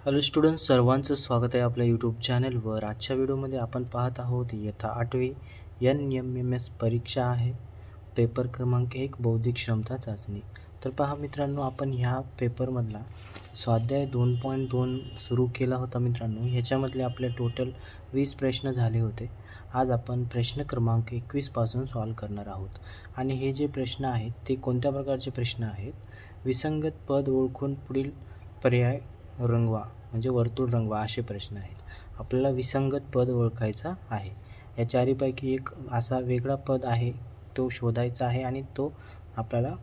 Hello students, सर्वांचं स्वागत आहे आपल्या यूट्यूब चॅनलवर। आजच्या व्हिडिओमध्ये आपण पाहत आहोत इयत्ता 8वी NMMS परीक्षा आहे, पेपर क्रमांक 1 बौद्धिक क्षमता चाचणी। तर पहा मित्रांनो, आपण ह्या पेपरमधला स्वाध्याय 2.2 सुरू केला होता मित्रांनो। ह्याच्यामधले आपले टोटल 20 प्रश्न झाले होते। आज आपण प्रश्न क्रमांक 21 पासून सॉल्व करणार आहोत। आणि हे जे प्रश्न आहेत ते कोणत्या प्रकारचे प्रश्न आहेत? विसंगत पद ओळखून पुढील पर्याय रंगवा, म्हणजे वर्तुळ रंगवा असे प्रश्न आहेत। आपल्याला विसंगत पद ओळखायचा आहे। या चारीपैकी एक असा वेगळा पद आहे, तो शोधायचा आहे आणि तो आपल्याला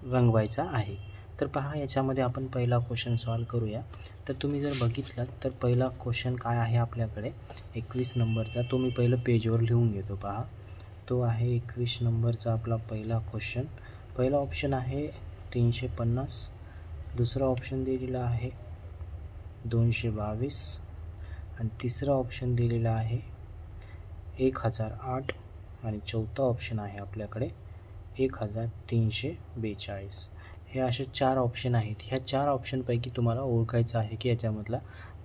रंगवायचा आहे। तर पहा, याच्यामध्ये आपण पहिला क्वेश्चन सॉल्व करूया। तर तुम्ही जर बघितलं तर पहिला क्वेश्चन काय आहे आपल्याकडे 21 नंबरचा, तो मी पहिलं पेजवर लिहून घेतो। पहा, तो आहे 21 नंबरचा आपला पहिला क्वेश्चन। पहिला ऑप्शन आहे 350, दुसरा ऑप्शन दिलेला आहे 222 आणि तिसरा ऑप्शन दिलेला आहे 1008 आणि चौथा ऑप्शन आहे आपल्याकडे 1342। हे असे 4 ऑप्शन आहेत। ह्या 4 ऑप्शनपैकी तुम्हाला ओळखायचं आहे की याच्यामधला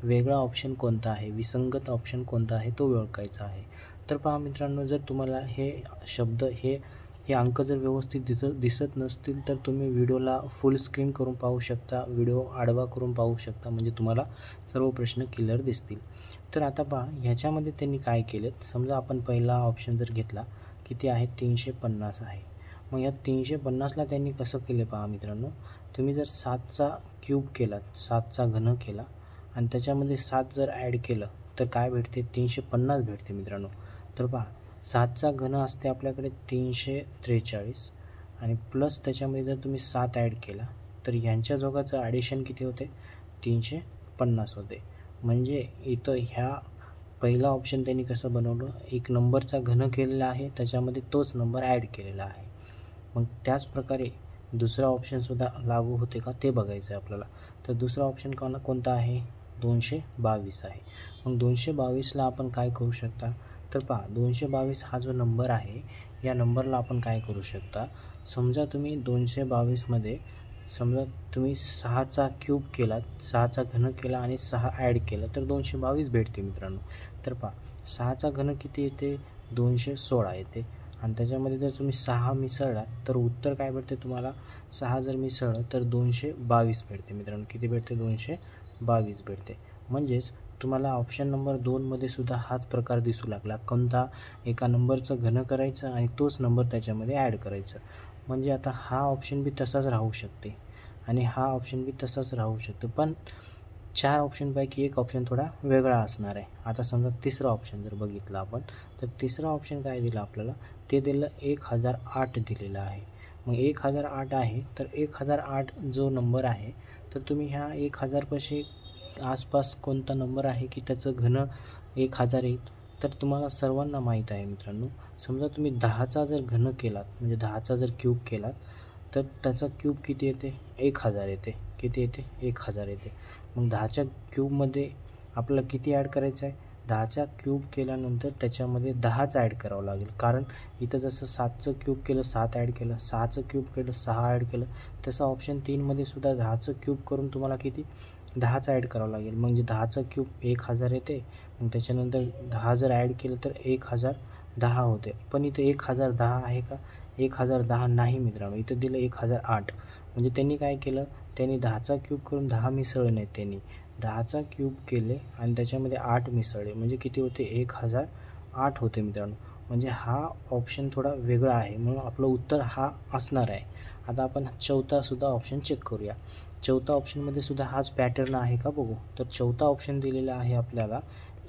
वेगळा ऑप्शन कोणता आहे, विसंगत ऑप्शन कोणता आहे तो ओळखायचा आहे। तर पहा मित्रांनो, जर तुम्हाला हे शब्द हे अंक जर व्यवस्थित दिसत नसतील तर तुम्ही व्हिडिओला फुल स्क्रीन करून पाहू शकता, व्हिडिओ आडवा करून पाहू शकता, म्हणजे तुम्हाला सर्व प्रश्न क्लिअर दिसतील। तर आता पहा, ह्याच्यामध्ये त्यांनी काय केलेत, समजा आपण पहिला ऑप्शन जर घेतला, किती आहे 350 आहे। मग या 350ला त्यांनी कसं केले पहा मित्रांनो, तुम्ही जर 7चा क्यूब केला, 7चा घन केला आणि त्याच्यामध्ये 7 जर ॲड केलं तर काय भेटते, 350 भेटते मित्रांनो। तर पहा, 7चा घन असते आपल्याकडे 343 आणि प्लस त्याच्यामध्ये जर तुम्ही 7 ॲड केला तर ह्यांच्या जोगाचं ॲडिशन किती होते, 350 होते। म्हणजे इथं ह्या पहिला ऑप्शन त्यांनी कसं बनवलं, एक नंबरचा घन केलेला आहे, त्याच्यामध्ये तोच नंबर ॲड केलेला आहे। मग त्याच प्रकारे दुसरा ऑप्शनसुद्धा लागू होते का ते बघायचं आहे आपल्याला। तर दुसरा ऑप्शन कोणता आहे, 222 आहे। मग 222ला आपण काय करू शकता, तर पहा 222 हा जो नंबर आहे, या नंबरला आपण काय करू शकता, समजा तुम्ही 222मध्ये समजा तुम्ही 6चा क्यूब केला, 6चा घन केला आणि 6 ॲड केलं तर 222 भेटते मित्रांनो। तर पहा, 6चा घन किती येते, 216 येते आणि त्याच्यामध्ये जर तुम्ही 6 मिसळला तर उत्तर काय भेटते तुम्हाला, 6 जर मिसळलं तर 222 भेटते मित्रांनो। किती भेटते, 222 भेटते। म्हणजेच तुम्हाला ऑप्शन नंबर 2मध्ये सुद्धा हाच प्रकार दिसू लागला, कोणता, एका नंबरचं घन करायचं आणि तोच नंबर त्याच्यामध्ये ॲड करायचं। म्हणजे आता हा ऑप्शन बी तसाच राहू शकते आणि हा ऑप्शन बी तसाच राहू शकतो, पण 4 ऑप्शनपैकी एक ऑप्शन थोडा वेगळा असणार आहे। आता समजा तिसरा ऑप्शन जर बघितला आपण, तर तिसरा ऑप्शन काय दिलं आपल्याला, ते दिलं 1008 दिलेलं आहे। मग 1008 आहे, तर 1008 जो नंबर आहे, तर तुम्ही ह्या 1000 पाशी आसपास कोणता नंबर आहे की त्याचं घन 1000 येईल, तर तुम्हाला सर्वांना माहीत आहे मित्रांनो, समजा तुम्ही 10चा जर घन केलात, म्हणजे 10चा जर क्यूब केलात तर त्याचा क्यूब किती येते, 1000 येते। किती येते, 1000 येते। मग 10च्या क्यूबमध्ये आपल्याला किती ॲड करायचं आहे, 10चा क्यूब केल्यानंतर त्याच्यामध्ये 10च ॲड करावं लागेल, कारण इथं जसं 7चं क्यूब केलं 7 ॲड केलं, 6चं क्यूब केलं 6 ॲड केलं, तसं ऑप्शन 3मध्ये सुद्धा 10चं क्यूब करून तुम्हाला किती 10च ॲड करावं लागेल। म्हणजे 10चा क्यूब 1000 येते, मग त्याच्यानंतर 10 जर ॲड केलं तर 1010 होते। पण इथं 1010 आहे का, 1010 नाही मित्रांनो, इथं दिलं 1008। म्हणजे त्यांनी काय केलं, त्यांनी 10चा क्यूब करून 10 मिसळले नाहीत, त्यांनी 10चा क्यूब केले आणि त्याच्यामध्ये 8 मिसळले, म्हणजे किती होते, 1008 होते मित्रांनो। म्हणजे हा ऑप्शन थोडा वेगळा आहे, म्हणून आपलं उत्तर हा असणार आहे। आता आपण चौथासुद्धा ऑप्शन चेक करूया। चौथा ऑप्शनमध्ये सुद्धा हाच पॅटर्न आहे का बघू, तर चौथा ऑप्शन दिलेला आहे आपल्याला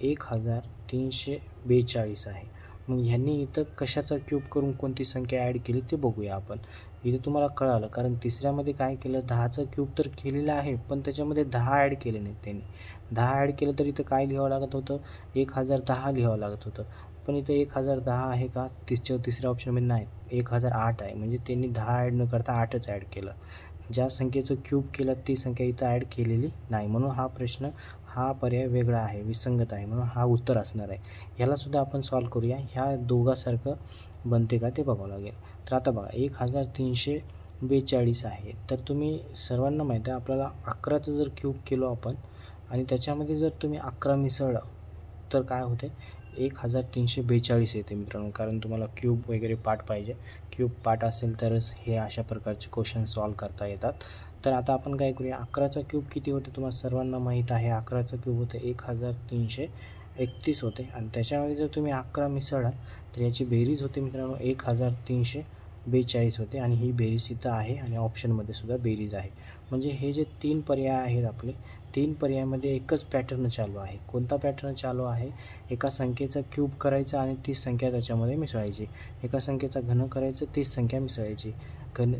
1342 आहे। मग ह्यांनी इथं कशाचा क्यूब करून कोणती संख्या ॲड केली ते बघूया आपण। इथे तुम्हाला कळालं, कारण तिसऱ्यामध्ये काय केलं, 10चा क्यूब तर केलेला आहे, पण त्याच्यामध्ये 10 ॲड केले नाहीत त्यांनी। 10 ॲड केलं तर इथं काय लिहावं लागत होतं, 1010 लिहावं लागत होतं, पण इथं 1010 आहे का, तिसऱ्या ऑप्शनमध्ये नाही, 1008 आहे। म्हणजे त्यांनी 10 ॲड न करता 8च ॲड केलं। ज्या संख्येचं क्यूब केलं ती संख्या इथं ॲड केलेली नाही, म्हणून हा प्रश्न, हा पर्याय वेगळा आहे, विसंगत आहे, म्हणून हा उत्तर असणार आहे। ह्यालासुद्धा आपण सॉल्व करूया, ह्या दोघांसारखं बनते का ते बघावं लागेल। तर आता बघा 1342 आहे, तर तुम्ही सर्वांना माहीत आहे आपल्याला 11चं जर क्यूब केलो आपण, आणि त्याच्यामध्ये जर तुम्ही 11 मिसळलं तर काय होते 1342 येते मित्रांनो. कारण तुम्हाला क्यूब वगैरे पार्ट पाहिजे, क्यूब पार्ट असेल तरच हे अशा प्रकारचे क्वेश्चन सॉल्व करता येतात. तर आता आपण काय करूया, 11चा क्यूब किती होते तुम्हाला सर्वांना माहीत आहे. 11चा क्यूब होते 1331 होते आणि त्याच्यामध्ये जर तुम्ही 11 मिसळला तर याची बेरीज होते मित्रांनो 1342 होते आणि ही बेरीज इथं आहे आणि ऑप्शनमध्ये सुद्धा बेरीज आहे. म्हणजे हे जे 3 पर्याय आहेत आपले, 3 पर्यायामध्ये एकच पॅटर्न चालू आहे. कोणता पॅटर्न चालू आहे, एका संख्येचा क्यूब करायचा आणि 30 संख्या त्याच्यामध्ये मिसळायची, एका संख्येचा घन करायचं 30 संख्या मिसळायची,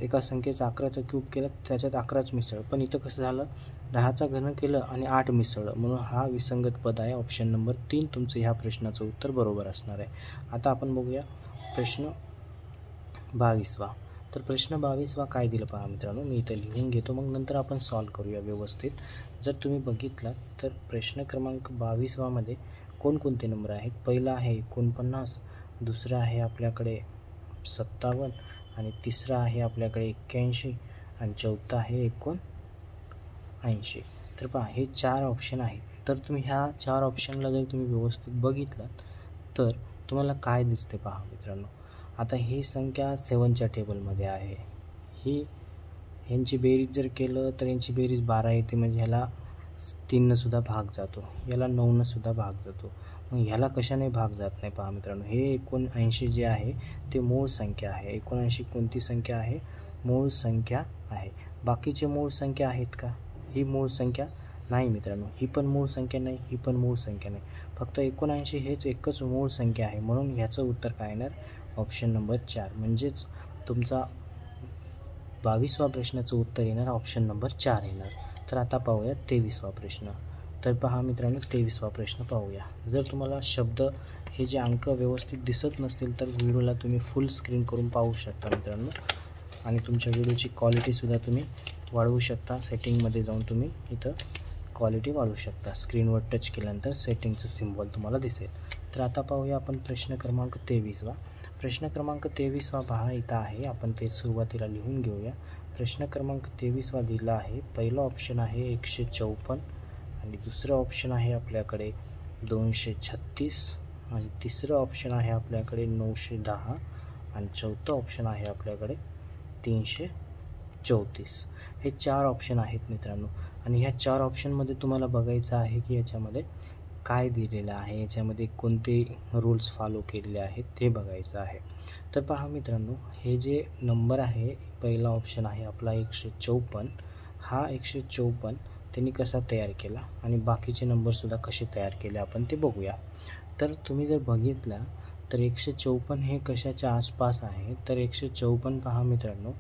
एका संख्येचा 11चा क्यूब केला त्याच्यात 11च मिसळ. पण इथं कसं झालं, 10चा घन केलं आणि 8 मिसळलं, म्हणून हा विसंगत पद आहे. ऑप्शन नंबर 3 तुमचं ह्या प्रश्नाचं उत्तर बरोबर असणार आहे. आता आपण बघूया प्रश्न 22वा. तर प्रश्न 22वा काय दिलं पहा मित्रांनो, मी इथं लिहून घेतो, मग नंतर आपण सॉल्व करूया व्यवस्थित. जर तुम्ही बघितलात तर प्रश्न क्रमांक 22वामध्ये कोणकोणते नंबर आहेत. पहिला आहे 49, दुसरा आहे आपल्याकडे 57 आणि तिसरा आहे आपल्याकडे 81 आणि चौथा आहे 79. तर पहा हे 4 ऑप्शन आहेत. तर तुम्ही ह्या 4 ऑप्शनला जर तुम्ही व्यवस्थित बघितलात तर तुम्हाला काय दिसते पहा मित्रांनो. आता ही संख्या 7च्या टेबलमध्ये आहे, ह्यांची बेरीज जर केलं तर यांची बेरीज 12 येते, म्हणजे ह्याला 3 सुद्धा भाग जातो, याला 9 सुद्धा भाग जातो, मग ह्याला कशाने भाग जात नाही पहा मित्रांनो. हे 79 जे आहे ते मूळ संख्या आहे. 79 कोणती संख्या आहे, मूळ संख्या आहे. बाकीचे मूळ संख्या आहेत का, ही मूळ संख्या नाही मित्रांनो, ही पण मूळ संख्या नाही, ही पण मूळ संख्या नाही, फक्त 79 हेच एकच मूळ संख्या आहे. म्हणून ह्याचं उत्तर काय येणार, ऑप्शन नंबर 4. म्हणजेच तुमचा 22वा प्रश्नाचं उत्तर येणार ऑप्शन नंबर 4 येणार. तर आता पाहूया 23वा प्रश्न. तर पहा मित्रांनो 23वा प्रश्न पाहूया. जर तुम्हाला शब्द हे जे अंक व्यवस्थित दिसत नसतील तर व्हिडिओला तुम्ही फुल स्क्रीन करून पाहू शकता मित्रांनो, आणि तुमच्या व्हिडिओची क्वालिटीसुद्धा तुम्ही वाढवू शकता. सेटिंगमध्ये जाऊन तुम्ही इथं क्वालिटी वाढवू शकता. स्क्रीनवर टच केल्यानंतर सेटिंगचं सिम्बॉल तुम्हाला दिसेल. तर आता पाहूया आपण प्रश्न क्रमांक 23वा. प्रश्न क्रमांक 23वा पहा इथं आहे, आपण ते सुरुवातीला लिहून घेऊया. प्रश्न क्रमांक 23वा दिला आहे. पहिला ऑप्शन आहे 154 आणि दुसरं ऑप्शन आहे आपल्याकडे 236 आणि तिसरं ऑप्शन आहे आपल्याकडे 910 आणि चौथं ऑप्शन आहे आपल्याकडे 334. हे 4 ऑप्शन आहेत मित्रांनो, आणि ह्या 4 ऑप्शनमध्ये तुम्हाला बघायचं आहे की याच्यामध्ये काय दिलेलं आहे, याच्यामध्ये कोणते रूल्स फॉलो केलेले आहेत ते बघायचं आहे. तर पहा मित्रांनो, हे जे नंबर आहे, पहिला ऑप्शन आहे आपला 154. हा 154 त्यांनी कसा तयार केला आणि बाकीचे नंबरसुद्धा कसे तयार केले आपण ते बघूया. तर तुम्ही जर बघितला तर 154 हे कशाच्या आसपास आहे, तर 154 पहा मित्रांनो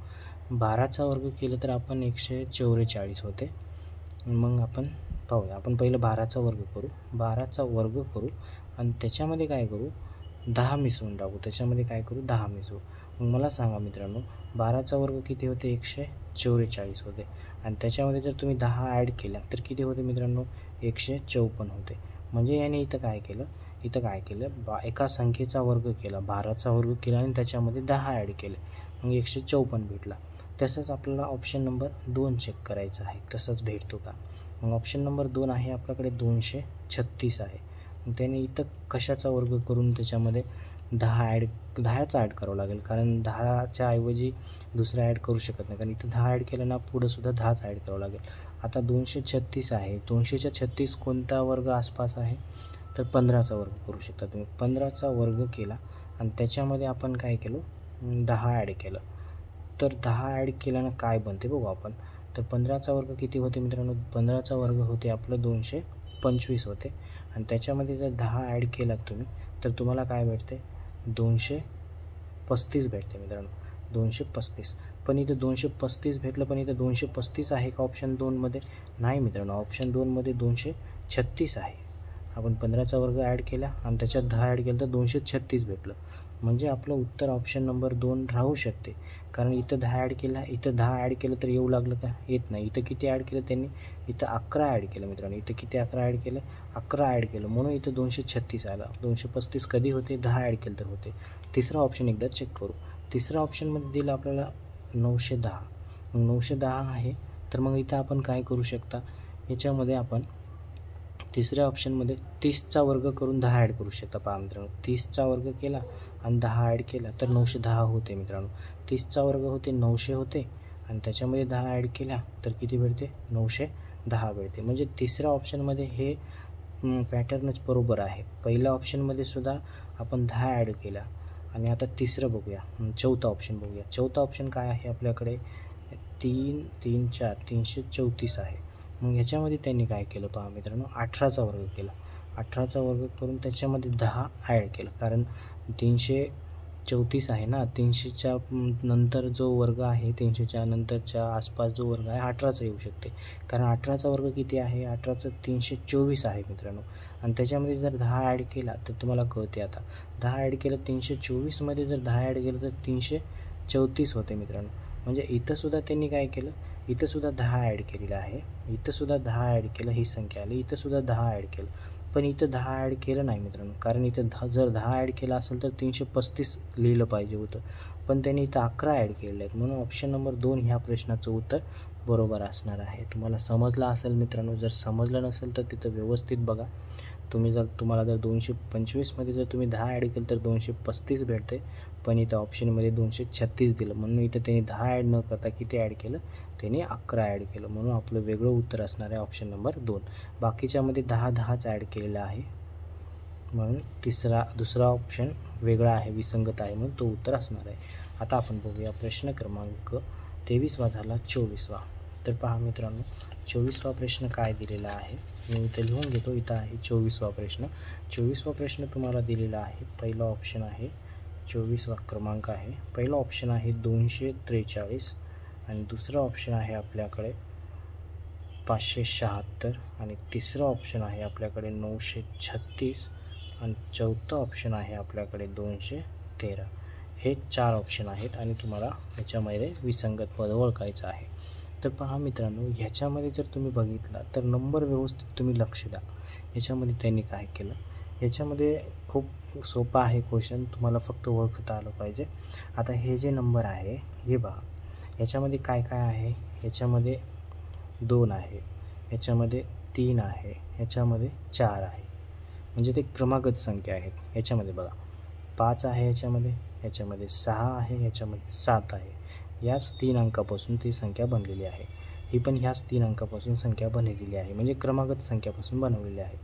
12चा वर्ग केलं तर आपण 144 होते. मग आपण पाहूया, आपण पहिलं 12चा वर्ग करू, 12चा वर्ग करू आणि त्याच्यामध्ये काय करू, 10 मिसळून टाकू, त्याच्यामध्ये काय करू 10 मिसळू. मग मला सांगा मित्रांनो 12चा वर्ग किती होते, 144 होते आणि त्याच्यामध्ये जर तुम्ही 10 ॲड केल्या तर किती होते मित्रांनो, 154 होते. म्हणजे याने इथं काय केलं, एका संख्येचा वर्ग केला, 12चा वर्ग केला आणि त्याच्यामध्ये 10 ॲड केले, मग 154 भेटला. तसंच आपल्याला ऑप्शन नंबर 2 चेक करायचा आहे, तसंच भेटतो का. मग ऑप्शन नंबर 2 आहे आपल्याकडे 236 आहे. मग त्याने इथं कशाचा वर्ग करून त्याच्यामध्ये 10चा ॲड करावं लागेल, कारण 10च्या ऐवजी दुसरा ॲड करू शकत नाही, कारण इथं 10 ॲड केलं ना पुढंसुद्धा 10च ॲड करावं लागेल. आता 236 आहे, 236 कोणता वर्ग आसपास आहे, तर 15चा वर्ग करू शकता तुम्ही. 15चा वर्ग केला आणि त्याच्यामध्ये आपण काय केलं, 10 ॲड केलं. तर 10 ॲड केल्यानं काय बनते बघू आपण. तर 15चा वर्ग किती होते मित्रांनो, 15चा वर्ग होते आपलं 225 होते आणि त्याच्यामध्ये जर 10 ॲड केलात तुम्ही तर तुम्हाला काय भेटते, 235 भेटते मित्रांनो, 235. पण इथं 235 भेटलं, पण इथं 235 आहे का ऑप्शन 2मध्ये, नाही मित्रांनो, ऑप्शन 2मध्ये 236 आहे. आपण 15चा वर्ग ॲड केला आणि त्याच्यात 10 ॲड केलं तर 236 भेटलं. म्हणजे आपलं उत्तर ऑप्शन नंबर 2 राहू शकते, कारण इथं 10 ॲड केला, इथं 10 ॲड केलं तर येऊ लागलं का, येत नाही. इथं किती ॲड केलं त्यांनी, इथं 11 ॲड केलं मित्रांनो, इथं किती 11 ॲड केलं, 11 ॲड केलं, म्हणून इथं 236 आलं. 235 कधी होते, 10 ॲड केलं तर होते. तिसरा ऑप्शन एकदा चेक करू. तिसरा ऑप्शनमध्ये दिलं आपल्याला 910. मग 910 आहे, तर मग इथं आपण काय करू शकता, याच्यामध्ये आपण तिसऱ्या ऑप्शनमध्ये 30चा वर्ग करून 10 ॲड करू शकता. पहा मित्रांनो, 30चा वर्ग केला आणि 10 ॲड केला तर 910 होते मित्रांनो. 30चा वर्ग होते 900 होते आणि त्याच्यामध्ये 10 ॲड केला तर किती भेटते? 910 भेटते. म्हणजे तिसऱ्या ऑप्शनमध्ये हे पॅटर्नच बरोबर आहे. पहिल्या ऑप्शनमध्ये सुद्धा आपण 10 ॲड केला आणि आता तिसरं बघूया, चौथा ऑप्शन बघूया. चौथा ऑप्शन काय आहे आपल्याकडे? 3 3 4 334 आहे. मग ह्याच्यामध्ये त्यांनी काय केलं पहा मित्रांनो, 18चा वर्ग केला. 18चा वर्ग करून त्याच्यामध्ये 10 ॲड केलं, कारण 334 आहे ना, 300च्या नंतर जो वर्ग आहे, 300च्या नंतरच्या आसपास जो वर्ग आहे 18चा येऊ शकते, कारण 18चा वर्ग किती आहे? 18चं 324 आहे मित्रांनो. आणि त्याच्यामध्ये जर 10 ॲड केला तर तुम्हाला कळते आता. 10 ॲड केलं 324मध्ये जर 10 ॲड केलं तर 334 होते मित्रांनो. म्हणजे इथंसुद्धा त्यांनी काय केलं, इथंसुद्धा 10 ॲड केलेलं आहे, इथंसुद्धा 10 ॲड केलं, ही संख्या आली, इथंसुद्धा 10 ॲड केलं. पण इथं 10 ॲड केलं नाही मित्रांनो, कारण इथं जर 10 ॲड केलं असेल तर 335 लिहिलं पाहिजे होतं, पण त्यांनी इथं 11 ॲड केलेले आहेत. म्हणून ऑप्शन नंबर 2 ह्या प्रश्नाचं उत्तर बरोबर असणार आहे. तुम्हाला समजलं असेल मित्रांनो. जर समजलं नसेल तर तिथं व्यवस्थित बघा. तुम्हाला जर 225मध्ये जर तुम्ही 10 ॲड केलं तर 235 भेटते, पण इथं ऑप्शनमध्ये 236 दिलं, म्हणून इथं त्यांनी 10 ॲड न करता किती ॲड केलं? त्यांनी 11 ॲड केलं. म्हणून आपलं वेगळं उत्तर असणार आहे ऑप्शन नंबर 2. बाकीच्यामध्ये 10-10च ॲड केलेलं आहे, म्हणून दुसरा ऑप्शन वेगळा आहे, विसंगत आहे, म्हणून तो उत्तर असणार आहे. आता आपण बघूया प्रश्न क्रमांक 23वा झाला 24वा. तर पहा मित्रांनो, 24वा प्रश्न काय दिलेला आहे, मी इथं लिहून घेतो. इथं आहे 24वा प्रश्न. 24वा प्रश्न तुम्हाला दिलेला आहे. पहिला ऑप्शन आहे, 24वा क्रमांक आहे. पहिला ऑप्शन आहे 243 आणि दुसरा ऑप्शन आहे आपल्याकडे 576 आणि तिसरा ऑप्शन आहे आपल्याकडे 936 आणि चौथा ऑप्शन आहे आपल्याकडे 213. हे 4 ऑप्शन आहेत आणि तुम्हाला ह्याच्यामध्ये विसंगत पद ओळखायचं आहे. तर पहा मित्रांनो, ह्याच्यामध्ये जर तुम्ही बघितला तर नंबर व्यवस्थित तुम्ही लक्ष द्या. ह्याच्यामध्ये त्यांनी काय केलं, ह्याच्यामध्ये खूप सोपा आहे क्वेश्चन, तुम्हाला फक्त ओळखता आलं पाहिजे. आता हे जे नंबर आहे हे पहा, ह्याच्यामध्ये काय काय आहे? ह्याच्यामध्ये 2 आहे, ह्याच्यामध्ये 3 आहे, ह्याच्यामध्ये 4 आहे, म्हणजे ते क्रमागत संख्या आहेत. ह्याच्यामध्ये बघा 5 आहे, ह्याच्यामध्ये 6 आहे, ह्याच्यामध्ये 7 आहे. याच 3 अंकापासून ती संख्या बनलेली आहे. ही पण ह्याच 3 अंकापासून संख्या बनलेली आहे, म्हणजे क्रमागत संख्यापासून बनवलेली आहे.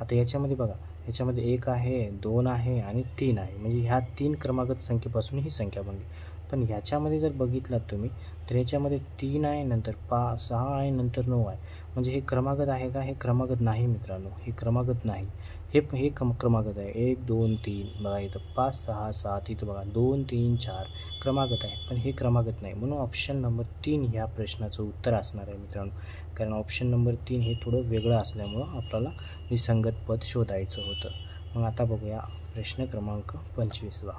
आता याच्यामध्ये बघा, ह्याच्यामध्ये 1 आहे, 2 आहे आणि 3 आहे, म्हणजे ह्या 3 क्रमागत संख्येपासून ही संख्या बनली. पण ह्याच्यामध्ये जर बघितलात तुम्ही तर ह्याच्यामध्ये 3 आहे, नंतर 6 आहे, नंतर 9 आहे, म्हणजे हे क्रमागत आहे का? हे क्रमागत नाही मित्रांनो, हे क्रमागत नाही. हे क्रमागत आहे. 1 2 3 बघा, इथं 5 6 7, इथं बघा 2 3 4 क्रमागत आहे, पण हे क्रमागत नाही. म्हणून ऑप्शन नंबर 3 ह्या प्रश्नाचं उत्तर असणार आहे मित्रांनो. कारण ऑप्शन नंबर 3 हे थोडं वेगळं असल्यामुळं आपल्याला विसंगत पद शोधायचं होतं. मग आता बघूया प्रश्न क्रमांक 25वा.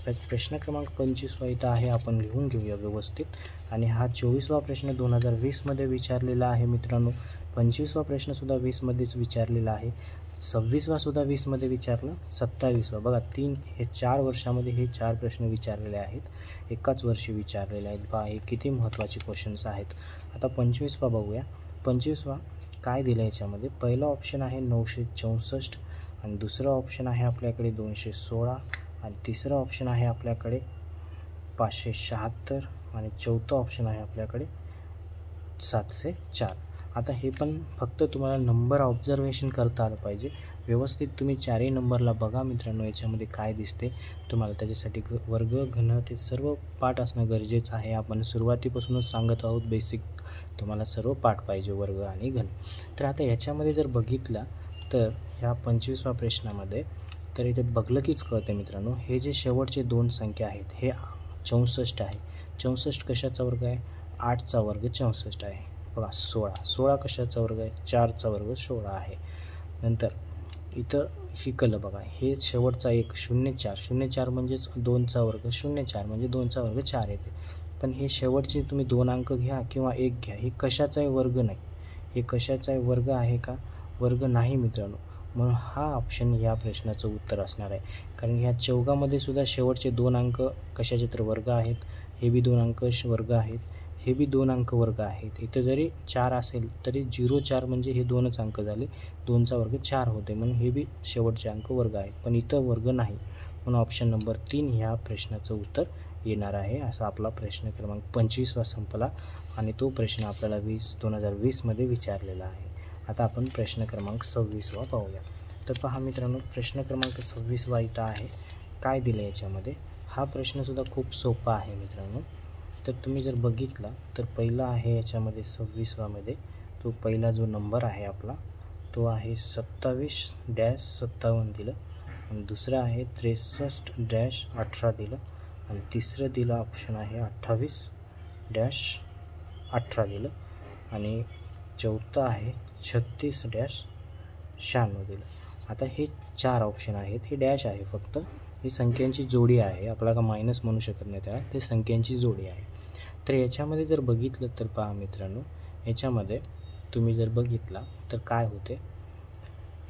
प्रश्न क्रमांक 25वा इथं आहे, आपण लिहून घेऊया व्यवस्थित. आणि हा 24वा प्रश्न 2020मध्ये विचारलेला आहे मित्रांनो. 25वा प्रश्नसुद्धा 20मध्येच विचारलेला आहे. 26वा सुद्धा 20मध्ये विचारलं. 27वा बघा, हे 4 वर्षामध्ये हे 4 प्रश्न विचारलेले आहेत, एकाच वर्षी विचारलेले आहेत. पहा हे किती महत्त्वाचे क्वेश्चन्स आहेत. आता 25वा बघूया. 25वा काय दिलं याच्यामध्ये? पहिला ऑप्शन आहे 964 आणि दुसरा ऑप्शन आहे आपल्याकडे 216 आणि तिसरा ऑप्शन आहे आपल्याकडे 576 आणि चौथा ऑप्शन आहे आपल्याकडे 704. आता हे पण फक्त तुम्हाला नंबर ऑब्झर्वेशन करता आलं पाहिजे. व्यवस्थित तुम्ही 4ही नंबरला बघा मित्रांनो, याच्यामध्ये काय दिसते तुम्हाला. त्याच्यासाठी वर्ग घन ते सर्व पाठ असणं गरजेचं आहे. आपण सुरुवातीपासूनच सांगत आहोत, बेसिक तुम्हाला सर्व पाठ पाहिजे, वर्ग आणि घन. तर आता याच्यामध्ये जर बघितलं तर ह्या 25वा प्रश्नामध्ये तर इथे बघलं कीच कळते मित्रांनो, हे जे शेवटचे 2 संख्या आहेत हे 64 आहे. 64 कशाचा वर्ग आहे? 8चा वर्ग 64 आहे. बघा 16 कशाचा वर्ग आहे? 4चा वर्ग 16 आहे. नंतर इथं ही कलं बघा, हे शेवटचा एक 04 म्हणजेच 2चा वर्ग, 04 म्हणजे 2चा वर्ग 4 येते. पण हे शेवटचे तुम्ही 2 अंक घ्या किंवा 1 घ्या, हे कशाचाही वर्ग नाही. हे कशाचाही वर्ग आहे का? वर्ग नाही मित्रांनो. म्हणून हा ऑप्शन या प्रश्नाचं उत्तर असणार आहे. कारण ह्या चौघामध्ये सुद्धा शेवटचे 2 अंक कशाचे तर वर्ग आहेत. हे बी 2 अंक वर्ग आहेत, हे बी 2 अंक वर्ग आहेत. इथं जरी 4 असेल तरी 0 4 म्हणजे हे 2च अंक झाले. 2चा वर्ग 4 होते, म्हणून हे बी शेवटचे अंक वर्ग आहेत. पण इथं वर्ग नाही, म्हणून ऑप्शन नंबर 3 ह्या प्रश्नाचं उत्तर येणार आहे. असा आपला प्रश्न क्रमांक 25वा संपला आणि तो प्रश्न आपल्याला 2020मध्ये विचारलेला आहे. आता आपण प्रश्न क्रमांक 26वा पाहूया. तर पहा मित्रांनो, प्रश्न क्रमांक 26वा इथं आहे. काय दिलं याच्यामध्ये? हा प्रश्नसुद्धा खूप सोपा आहे मित्रांनो. तर तुम्ही जर बघितला तर पहिला आहे याच्यामध्ये 26वामध्ये, तो पहिला जो नंबर आहे आपला तो आहे 27-57 दिलं, आणि दुसरा आहे 63-18 दिलं, आणि तिसरं दिलं ऑप्शन आहे 28-18 दिलं, आणि चौथं आहे 36-96 दिलं. आता हे 4 ऑप्शन आहेत. हे डॅश आहे, फक्त ही संख्यांची जोडी आहे, आपल्याला मायनस म्हणू शकत नाही त्याला, ते संख्यांची जोडी आहे. तर याच्यामध्ये जर बघितलं तर पहा मित्रांनो, याच्यामध्ये तुम्ही जर बघितला तर काय होते,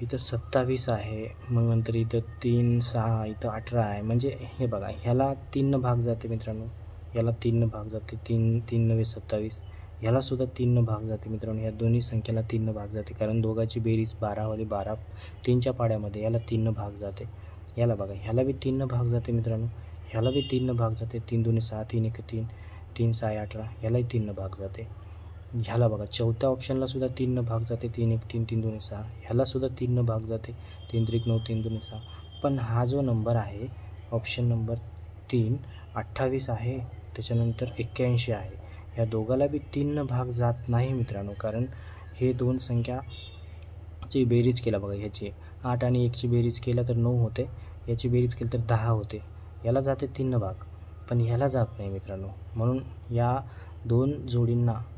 इथं 27 आहे, मग नंतर इथं 3, 6, इथं 18 आहे. म्हणजे हे बघा, ह्याला 3 भाग जाते मित्रांनो, याला 3 भाग जाते, 3 3 9 27, ह्यालासुद्धा 3 भाग जाते मित्रांनो. ह्या दोन्ही संख्येला 3 भाग जाते, कारण दोघांची बेरीज 12 वाली 12, 3च्या पाड्यामध्ये याला 3 भाग जाते. याला बघा, ह्याला बी 3 भाग जाते मित्रांनो, ह्याला बी 3 भाग जाते, 3 2 6, 3 1 3, 3 6 18, ह्यालाही 3 भाग जाते. ह्याला बघा, चौथ्या ऑप्शनला सुद्धा 3 भाग जाते, 3 1 3, 3 2 6, ह्यालासुद्धा 3 भाग जाते, 3 3 9, 3 2 6. पण हा जो नंबर आहे ऑप्शन नंबर 3 28 आहे, त्याच्यानंतर 81 आहे, ह्या दोघाला बी 3 भाग जात नाही मित्रांनो, कारण हे दोन संख्याची बेरीज केला बघा, ह्याची 8 आणि 1ची बेरीज केला तर 9 होते, याची बेरीज केली तर 10 होते, याला जाते 3 भाग, पण ह्याला जात नाही मित्रांनो. म्हणून या दोन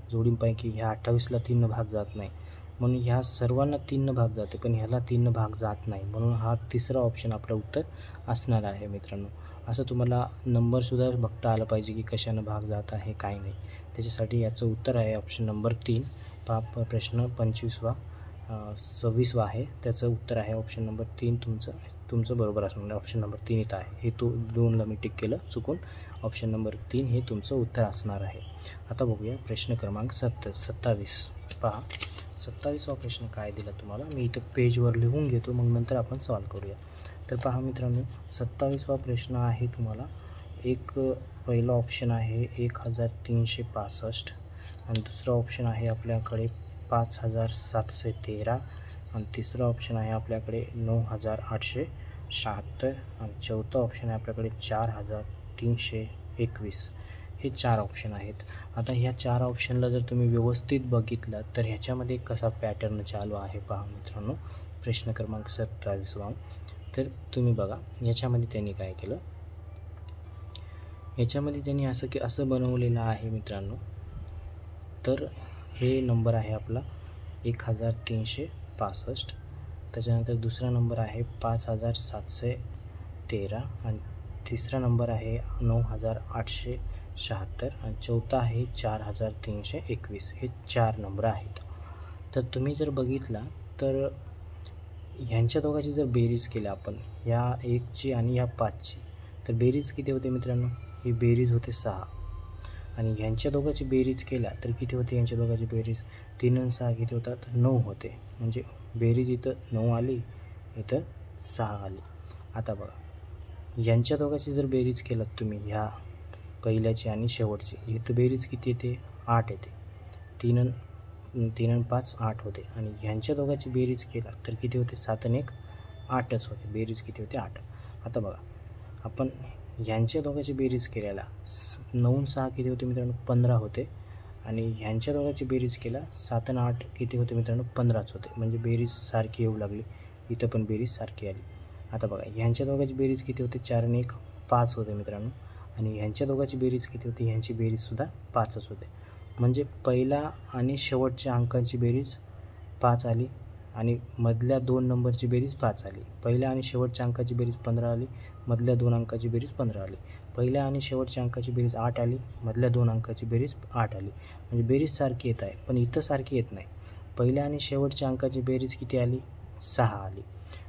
जोडींपैकी ह्या 28ला 3 भाग जात नाही, म्हणून ह्या सर्वांना 3 भाग जाते, पण ह्याला 3 भाग जात नाही, म्हणून हा तिसरा ऑप्शन आपलं उत्तर असणार आहे मित्रांनो. असं तुम्हाला नंबरसुद्धा बघता आलं पाहिजे की कशानं भाग जात आहे काय नाही, त्याच्यासाठी याचं उत्तर आहे ऑप्शन नंबर 3. प्रश्न 26वा आहे, त्याचं उत्तर आहे ऑप्शन नंबर 3. तुमचं बरोबर असणार, ऑप्शन नंबर 3 इथं आहे. हे 2ला मी टिक केलं चुकून, ऑप्शन नंबर 3 हे तुमचं उत्तर असणार आहे. आता बघूया प्रश्न क्रमांक 27. पहा 27वा प्रश्न काय दिला तुम्हाला, मी इथं पेजवर लिहून घेतो, मग नंतर आपण सॉल्व करूया. तर पहा मित्रांनो, 27वा प्रश्न आहे तुम्हाला, एक पहिला ऑप्शन आहे 1365, आणि दुसरा ऑप्शन आहे आपल्याकडे 5713, आणि तिसरा ऑप्शन आहे आपल्याकडे 9876, आणि चौथा ऑप्शन आहे आपल्याकडे 4321. हे 4 ऑप्शन आहेत. आता ह्या 4 ऑप्शनला जर तुम्ही व्यवस्थित बघितलं तर ह्याच्यामध्ये कसा पॅटर्न चालू आहे पहा मित्रांनो. प्रश्न क्रमांक 27वा. तर तुम्ही बघा, याच्यामध्ये त्यांनी काय केलं, याच्यामध्ये त्यांनी असं बनवलेलं आहे मित्रांनो. तर हे नंबर आहे आपला 1365, त्याच्यानंतर दुसरा नंबर आहे 5713, आणि तिसरा नंबर आहे 9876, आणि चौथा आहे 4321. हे 4 नंबर आहेत. तर तुम्ही जर बघितला तर ह्यांच्या दोघांची जर बेरीज केली आपण, ह्या 1ची आणि ह्या 5ची, तर बेरीज किती होते मित्रांनो, ही बेरीज होते 6, आणि ह्यांच्या दोघांची बेरीज केल्या तर किती होते, यांच्या दोघांची बेरीज 3 आणि 6 किती होतात, 9 होते. म्हणजे बेरीज इथं 9 आली, इथं 6 आली. आता बघा, यांच्या दोघांची जर बेरीज केलात तुम्ही, ह्या पहिल्याची आणि शेवटची, इथं बेरीज किती येते, 8 येते. 3 आणि 5 8 होते, आणि ह्यांच्या दोघांची बेरीज केला तर किती होते, 7 आणि 1 8च होते. बेरीज किती होते, 8. आता बघा, आपण ह्यांच्या दोघांची बेरीज केल्याला 9 आणि 6 किती होते मित्रांनो, 15 होते, आणि ह्यांच्या दोघांची बेरीज केला 7 आणि 8 किती होते मित्रांनो, 15च होते. म्हणजे बेरीज सारखी येऊ लागली, इथं पण बेरीज सारखी आली. आता बघा, ह्यांच्या दोघांची बेरीज किती होते, 4 आणि 1 5 होते मित्रांनो, आणि ह्यांच्या दोघांची बेरीज किती होती, ह्यांची बेरीजसुद्धा 5च होते. म्हणजे पहिला आणि शेवटच्या अंकांची बेरीज 5 आली, आणि मधल्या 2 नंबरची बेरीज 5 आली. पहिल्या आणि शेवटच्या अंकाची बेरीज 15 आली, मधल्या 2 अंकाची बेरीज 15 आली. पहिल्या आणि शेवटच्या अंकाची बेरीज 8 आली, मधल्या 2 अंकाची बेरीज 8 आली. म्हणजे बेरीज सारखी येत आहे, पण इथं सारखी येत नाही. पहिल्या आणि शेवटच्या अंकाची बेरीज किती आली, 6 आली,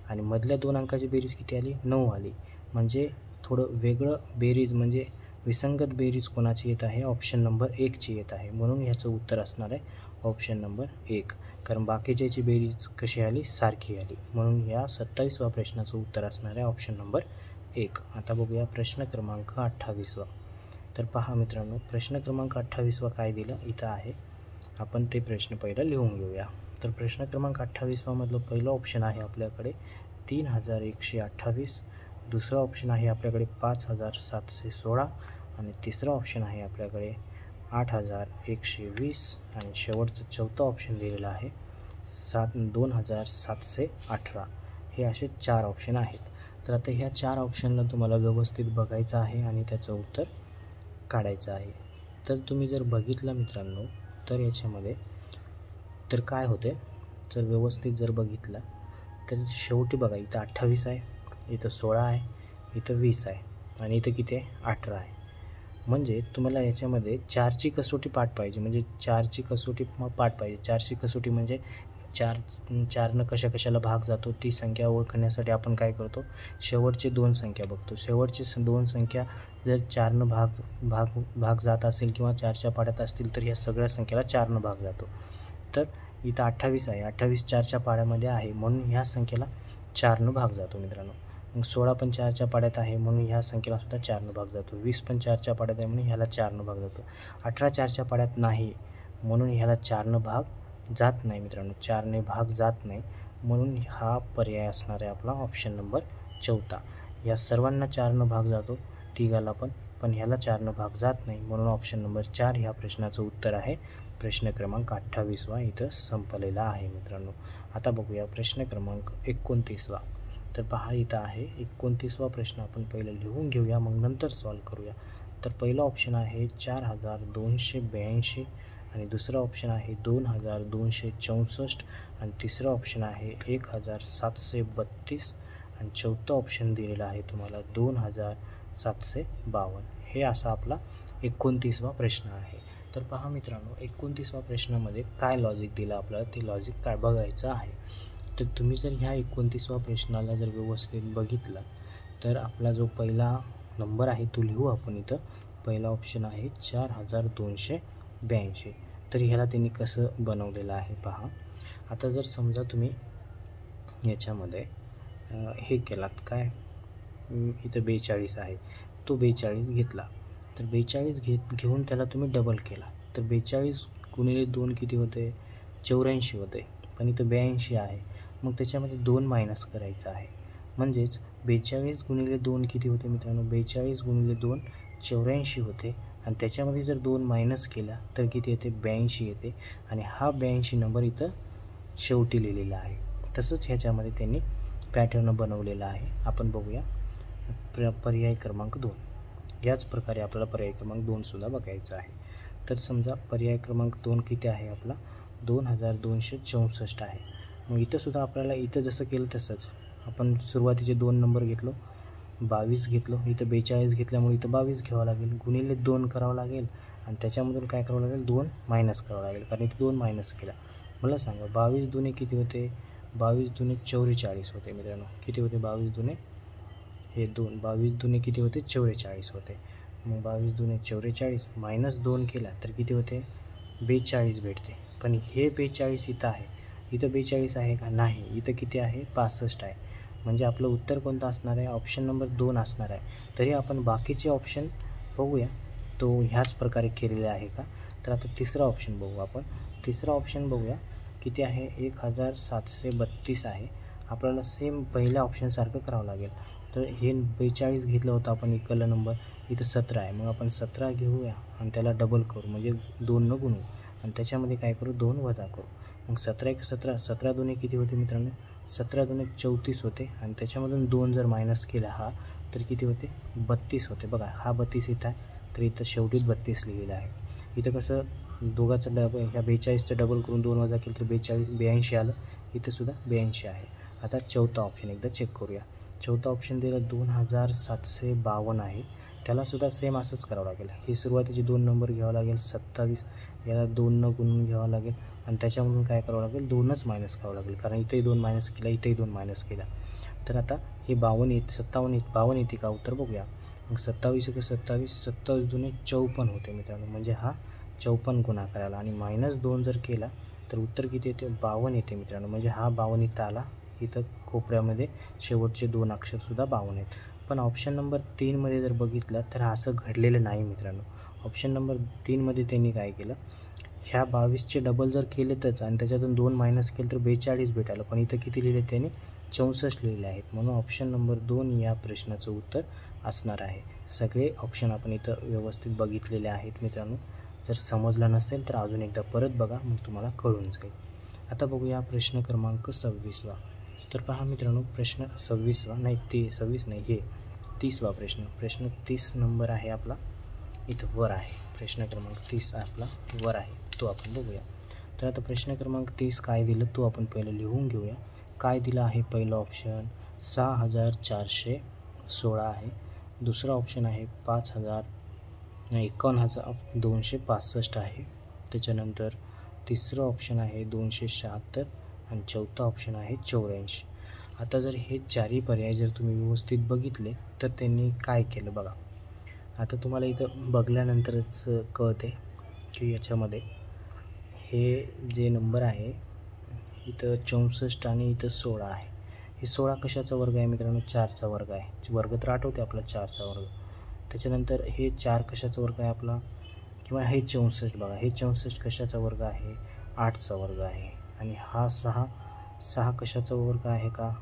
आणि मधल्या 2 अंकाची बेरीज किती आली, 9 आली. म्हणजे थोडं वेगळं बेरीज, म्हणजे विसंगत बेरीज कोणाची येत आहे? ऑप्शन नंबर 1ची येत आहे, म्हणून ह्याचं उत्तर असणार आहे ऑप्शन नंबर 1. कारण बाकीच्याची बेरीज कशी आली? सारखी आली, म्हणून या 27व्या प्रश्नाचं उत्तर असणार आहे ऑप्शन नंबर 1. आता बघूया प्रश्न क्रमांक 28वा. तर पहा मित्रांनो, प्रश्न क्रमांक 28वा काय दिलं इथं आहे. आपण ते प्रश्न पहिला लिहून घेऊया. तर प्रश्न क्रमांक 28वा मधलं पहिलं ऑप्शन आहे आपल्याकडे 3128, दुसरा ऑप्शन आहे आपल्याकडे 5716 आणि तिसरा ऑप्शन आहे आपल्याकडे 8120 आणि शेवटचं चौथं ऑप्शन दिलेलं आहे 2718. हे असे 4 ऑप्शन आहेत. तर आता ह्या 4 ऑप्शनला तुम्हाला व्यवस्थित बघायचं आहे आणि त्याचं उत्तर काढायचं आहे. तर तुम्ही जर बघितलं मित्रांनो, तर याच्यामध्ये तर काय होते, जर व्यवस्थित जर बघितलं तर शेवटी बघा इथं 28 आहे, इथं 16 आहे, इथं 20 आहे आणि इथं किती आहे? 18 आहे. म्हणजे तुम्हाला याच्यामध्ये 4ची कसोटी पाठ पाहिजे, म्हणजे 4ची कसोटी पाठ पाहिजे. 4ची कसोटी म्हणजे 4नं कशाला भाग जातो ती संख्या ओळखण्यासाठी आपण काय करतो? शेवटची 2 संख्या बघतो. शेवटची 2 संख्या जर 4नं भाग जात असेल किंवा 4च्या पाड्यात असतील तर ह्या सगळ्या संख्येला 4नं भाग जातो. तर इथं 28 आहे, 28 4च्या पाड्यामध्ये आहे म्हणून ह्या संख्येला 4नं भाग जातो मित्रांनो. मग 16 पण 4च्या पाड्यात आहे म्हणून ह्या संख्येला सुद्धा 4नं भाग जातो. 20 पण 4च्या पाड्यात आहे म्हणून ह्याला 4नं भाग जातो. 18 4च्या पाड्यात नाही म्हणून ह्याला 4नं भाग जात नाही मित्रांनो. 4ने भाग जात नाही म्हणून हा पर्याय असणार आहे आपला ऑप्शन नंबर 4. या सर्वांना 4नं भाग जातो, तिघाला पण ह्याला 4नं भाग जात नाही म्हणून ऑप्शन नंबर 4 ह्या प्रश्नाचं उत्तर आहे. प्रश्न क्रमांक 28वा इथं संपलेला आहे मित्रांनो. आता बघूया प्रश्न क्रमांक 29वा. तर पहा इथं आहे 29वा प्रश्न. आपण पहिलं लिहून घेऊया, मग नंतर सॉल्व करूया. तर पहिला ऑप्शन आहे 4282 आणि दुसरा ऑप्शन आहे 2264 आणि तिसरा ऑप्शन आहे 1732 आणि चौथा ऑप्शन दिलेला आहे तुम्हाला 2752. हे असा आपला 29वा प्रश्न आहे. तर पहा मित्रांनो, 29वा प्रश्नामध्ये काय लॉजिक दिलं आपल्याला ते लॉजिक काय बघायचं आहे. तर तुम्ही जर ह्या 29वा प्रश्नाला जर व्यवस्थित बघितलं तर आपला जो पहिला नंबर आहे तो लिहू आपण इथं. पहिला ऑप्शन आहे 4282. तर ह्याला त्यांनी कसं बनवलेलं आहे पहा. आता जर समजा तुम्ही याच्यामध्ये हे केलात काय, इथं 42 आहे, तो 42 घेतला. तर 42 घेऊन त्याला तुम्ही डबल केला तर 42 गुणिले 2 किती होते? 84 होते. पण इथं 82 आहे, मग त्याच्यामध्ये 2 मायनस करायचं आहे. म्हणजेच 42 गुणिले 2 किती होते मित्रांनो? 42 गुणिले 2 84 होते आणि त्याच्यामध्ये जर 2 मायनस केला तर किती येते? 82 येते आणि हा 82 नंबर इथं शेवटी लिहिलेला आहे. तसंच ह्याच्यामध्ये त्यांनी पॅटर्न बनवलेला आहे. आपण बघूया पर्याय क्रमांक 2. याच प्रकारे आपल्याला पर्याय क्रमांक 2 सुद्धा बघायचा आहे. तर समजा पर्याय क्रमांक 2 किती आहे आपला? 2264 आहे. मग इथं सुद्धा आपल्याला इथं जसं केलं तसंच आपण सुरुवातीचे 2 नंबर घेतलो, 22 घेतलो, इथं 42 घेतल्यामुळे इथं 22 घ्यावं लागेल, गुणिले 2 करावं लागेल आणि त्याच्यामधून काय करावं लागेल? 2 मायनस करावं लागेल, कारण इथे 2 मायनस केला. मला सांगा 22 दुने किती होते? 22 दुने 44 होते मित्रांनो. किती होते? 22 दुने हे 2, 22 दुने किती होते? 44 होते. मग 22 दुने 44 मायनस 2 केला तर किती होते? 42 भेटते. पण हे 42 इथं आहे, इथं 42 आहे का? नाही, इथं किती आहे? 65 आहे. म्हणजे आपलं उत्तर कोणतं असणार आहे? ऑप्शन नंबर 2 असणार आहे. तरी आपण बाकीचे ऑप्शन बघूया तो ह्याच प्रकारे केलेला आहे का. तर आता तिसरा ऑप्शन बघू आपण. तिसरा ऑप्शन बघूया किती आहे? 1732 आहे. आपल्याला सेम पहिल्या ऑप्शनसारखं करावं लागेल. तर हे 42 घेतलं होतं आपण इक्वल नंबर, इथं 17 आहे, मग आपण 17 घेऊया आणि त्याला डबल करू म्हणजे 2 न गुणू आणि त्याच्यामध्ये काय करू? 2 वजा करू. मग 17 1 17, 17 दुने किती होते मित्रांनो? 17 दुने 34 होते आणि त्याच्यामधून 2 जर मायनस केला हा तर किती होते? 32 होते. बघा हा 32 इथं आहे तर इथं शेवटीच 32 लिहिलेलं आहे. इथं कसं दोघाचं ह्या 42चं डबल करून 2 वजा केलं तर 82 आलं. इथं सुद्धा 82 आहे. आता चौथा ऑप्शन एकदा चेक करूया. चौथा ऑप्शन दिला 2752 आहे. त्यालासुद्धा सेम असंच करावं लागेल. ही सुरुवातीचे 2 नंबर घ्यावं लागेल, 27 याला 2 न गुणून घ्यावं लागेल आणि त्याच्यामधून काय करावं लागेल, 2च मायनस करावं लागेल, कारण इथेही 2 मायनस केला, इथेही 2 मायनस केला. तर आता हे 52 येते का उत्तर बघूया. मग 27 × 27, 27 दुने 54 होते मित्रांनो, म्हणजे हा 54 गुणाकार आला. आणि -2 जर केला तर उत्तर किती येते, 52 येते मित्रांनो, म्हणजे हा 52 इथं आला. इथं कोपऱ्यामध्ये शेवटचे 2 अक्षरसुद्धा 52 आहेत. पण ऑप्शन नंबर 3मध्ये जर बघितलं तर असं घडलेलं नाही मित्रांनो. ऑप्शन नंबर 3मध्ये त्यांनी काय केलं, ह्या 22चे डबल जर केले तरच आणि त्याच्यातून 2 मायनस केले तर 42 भेटायला, पण इथं किती लिहिले त्यांनी, 64 लिहिले आहेत. म्हणून ऑप्शन नंबर 2 या प्रश्नाचं उत्तर असणार आहे. सगळे ऑप्शन आपण इथं व्यवस्थित बघितलेले आहेत मित्रांनो. जर समजलं नसेल तर अजून एकदा परत बघा, मग तुम्हाला कळून जाईल. आता बघूया प्रश्न क्रमांक 26वा. तर पहा मित्रांनो, प्रश्न 26वा नाही, ते 26 नाही, हे 30वा प्रश्न 30 नंबर आहे आपला, इथं वर आहे. प्रश्न क्रमांक 30 आपला वर आहे, तो आपण बघूया. तर आता प्रश्न क्रमांक 30 काय दिलं तो आपण पहिलं लिहून घेऊया. काय दिलं आहे, पहिलं ऑप्शन 6416 आहे. दुसरा ऑप्शन आहे 51,265 आहे. त्याच्यानंतर तिसरं ऑप्शन आहे 276 आणि चौथा ऑप्शन आहे 84. आता जर हे चारही पर्याय जर तुम्ही व्यवस्थित बघितले तर त्यांनी काय केलं बघा. आता तुम्हाला इथं बघल्यानंतरच कळते की याच्यामध्ये हे जे नंबर आहे इथं 64 आणि इथं 16 आहे. हे 16 कशाचा वर्ग आहे मित्रांनो, 4चा वर्ग आहे. वर्ग तर आठवते आपला 4चा वर्ग. त्याच्यानंतर हे 4 कशाचा वर्ग आहे आपला, किंवा हे 64 बघा, हे 64 कशाचा वर्ग आहे, 8चा वर्ग आहे. आणि हा 6 कशाचा वर्ग आहे का,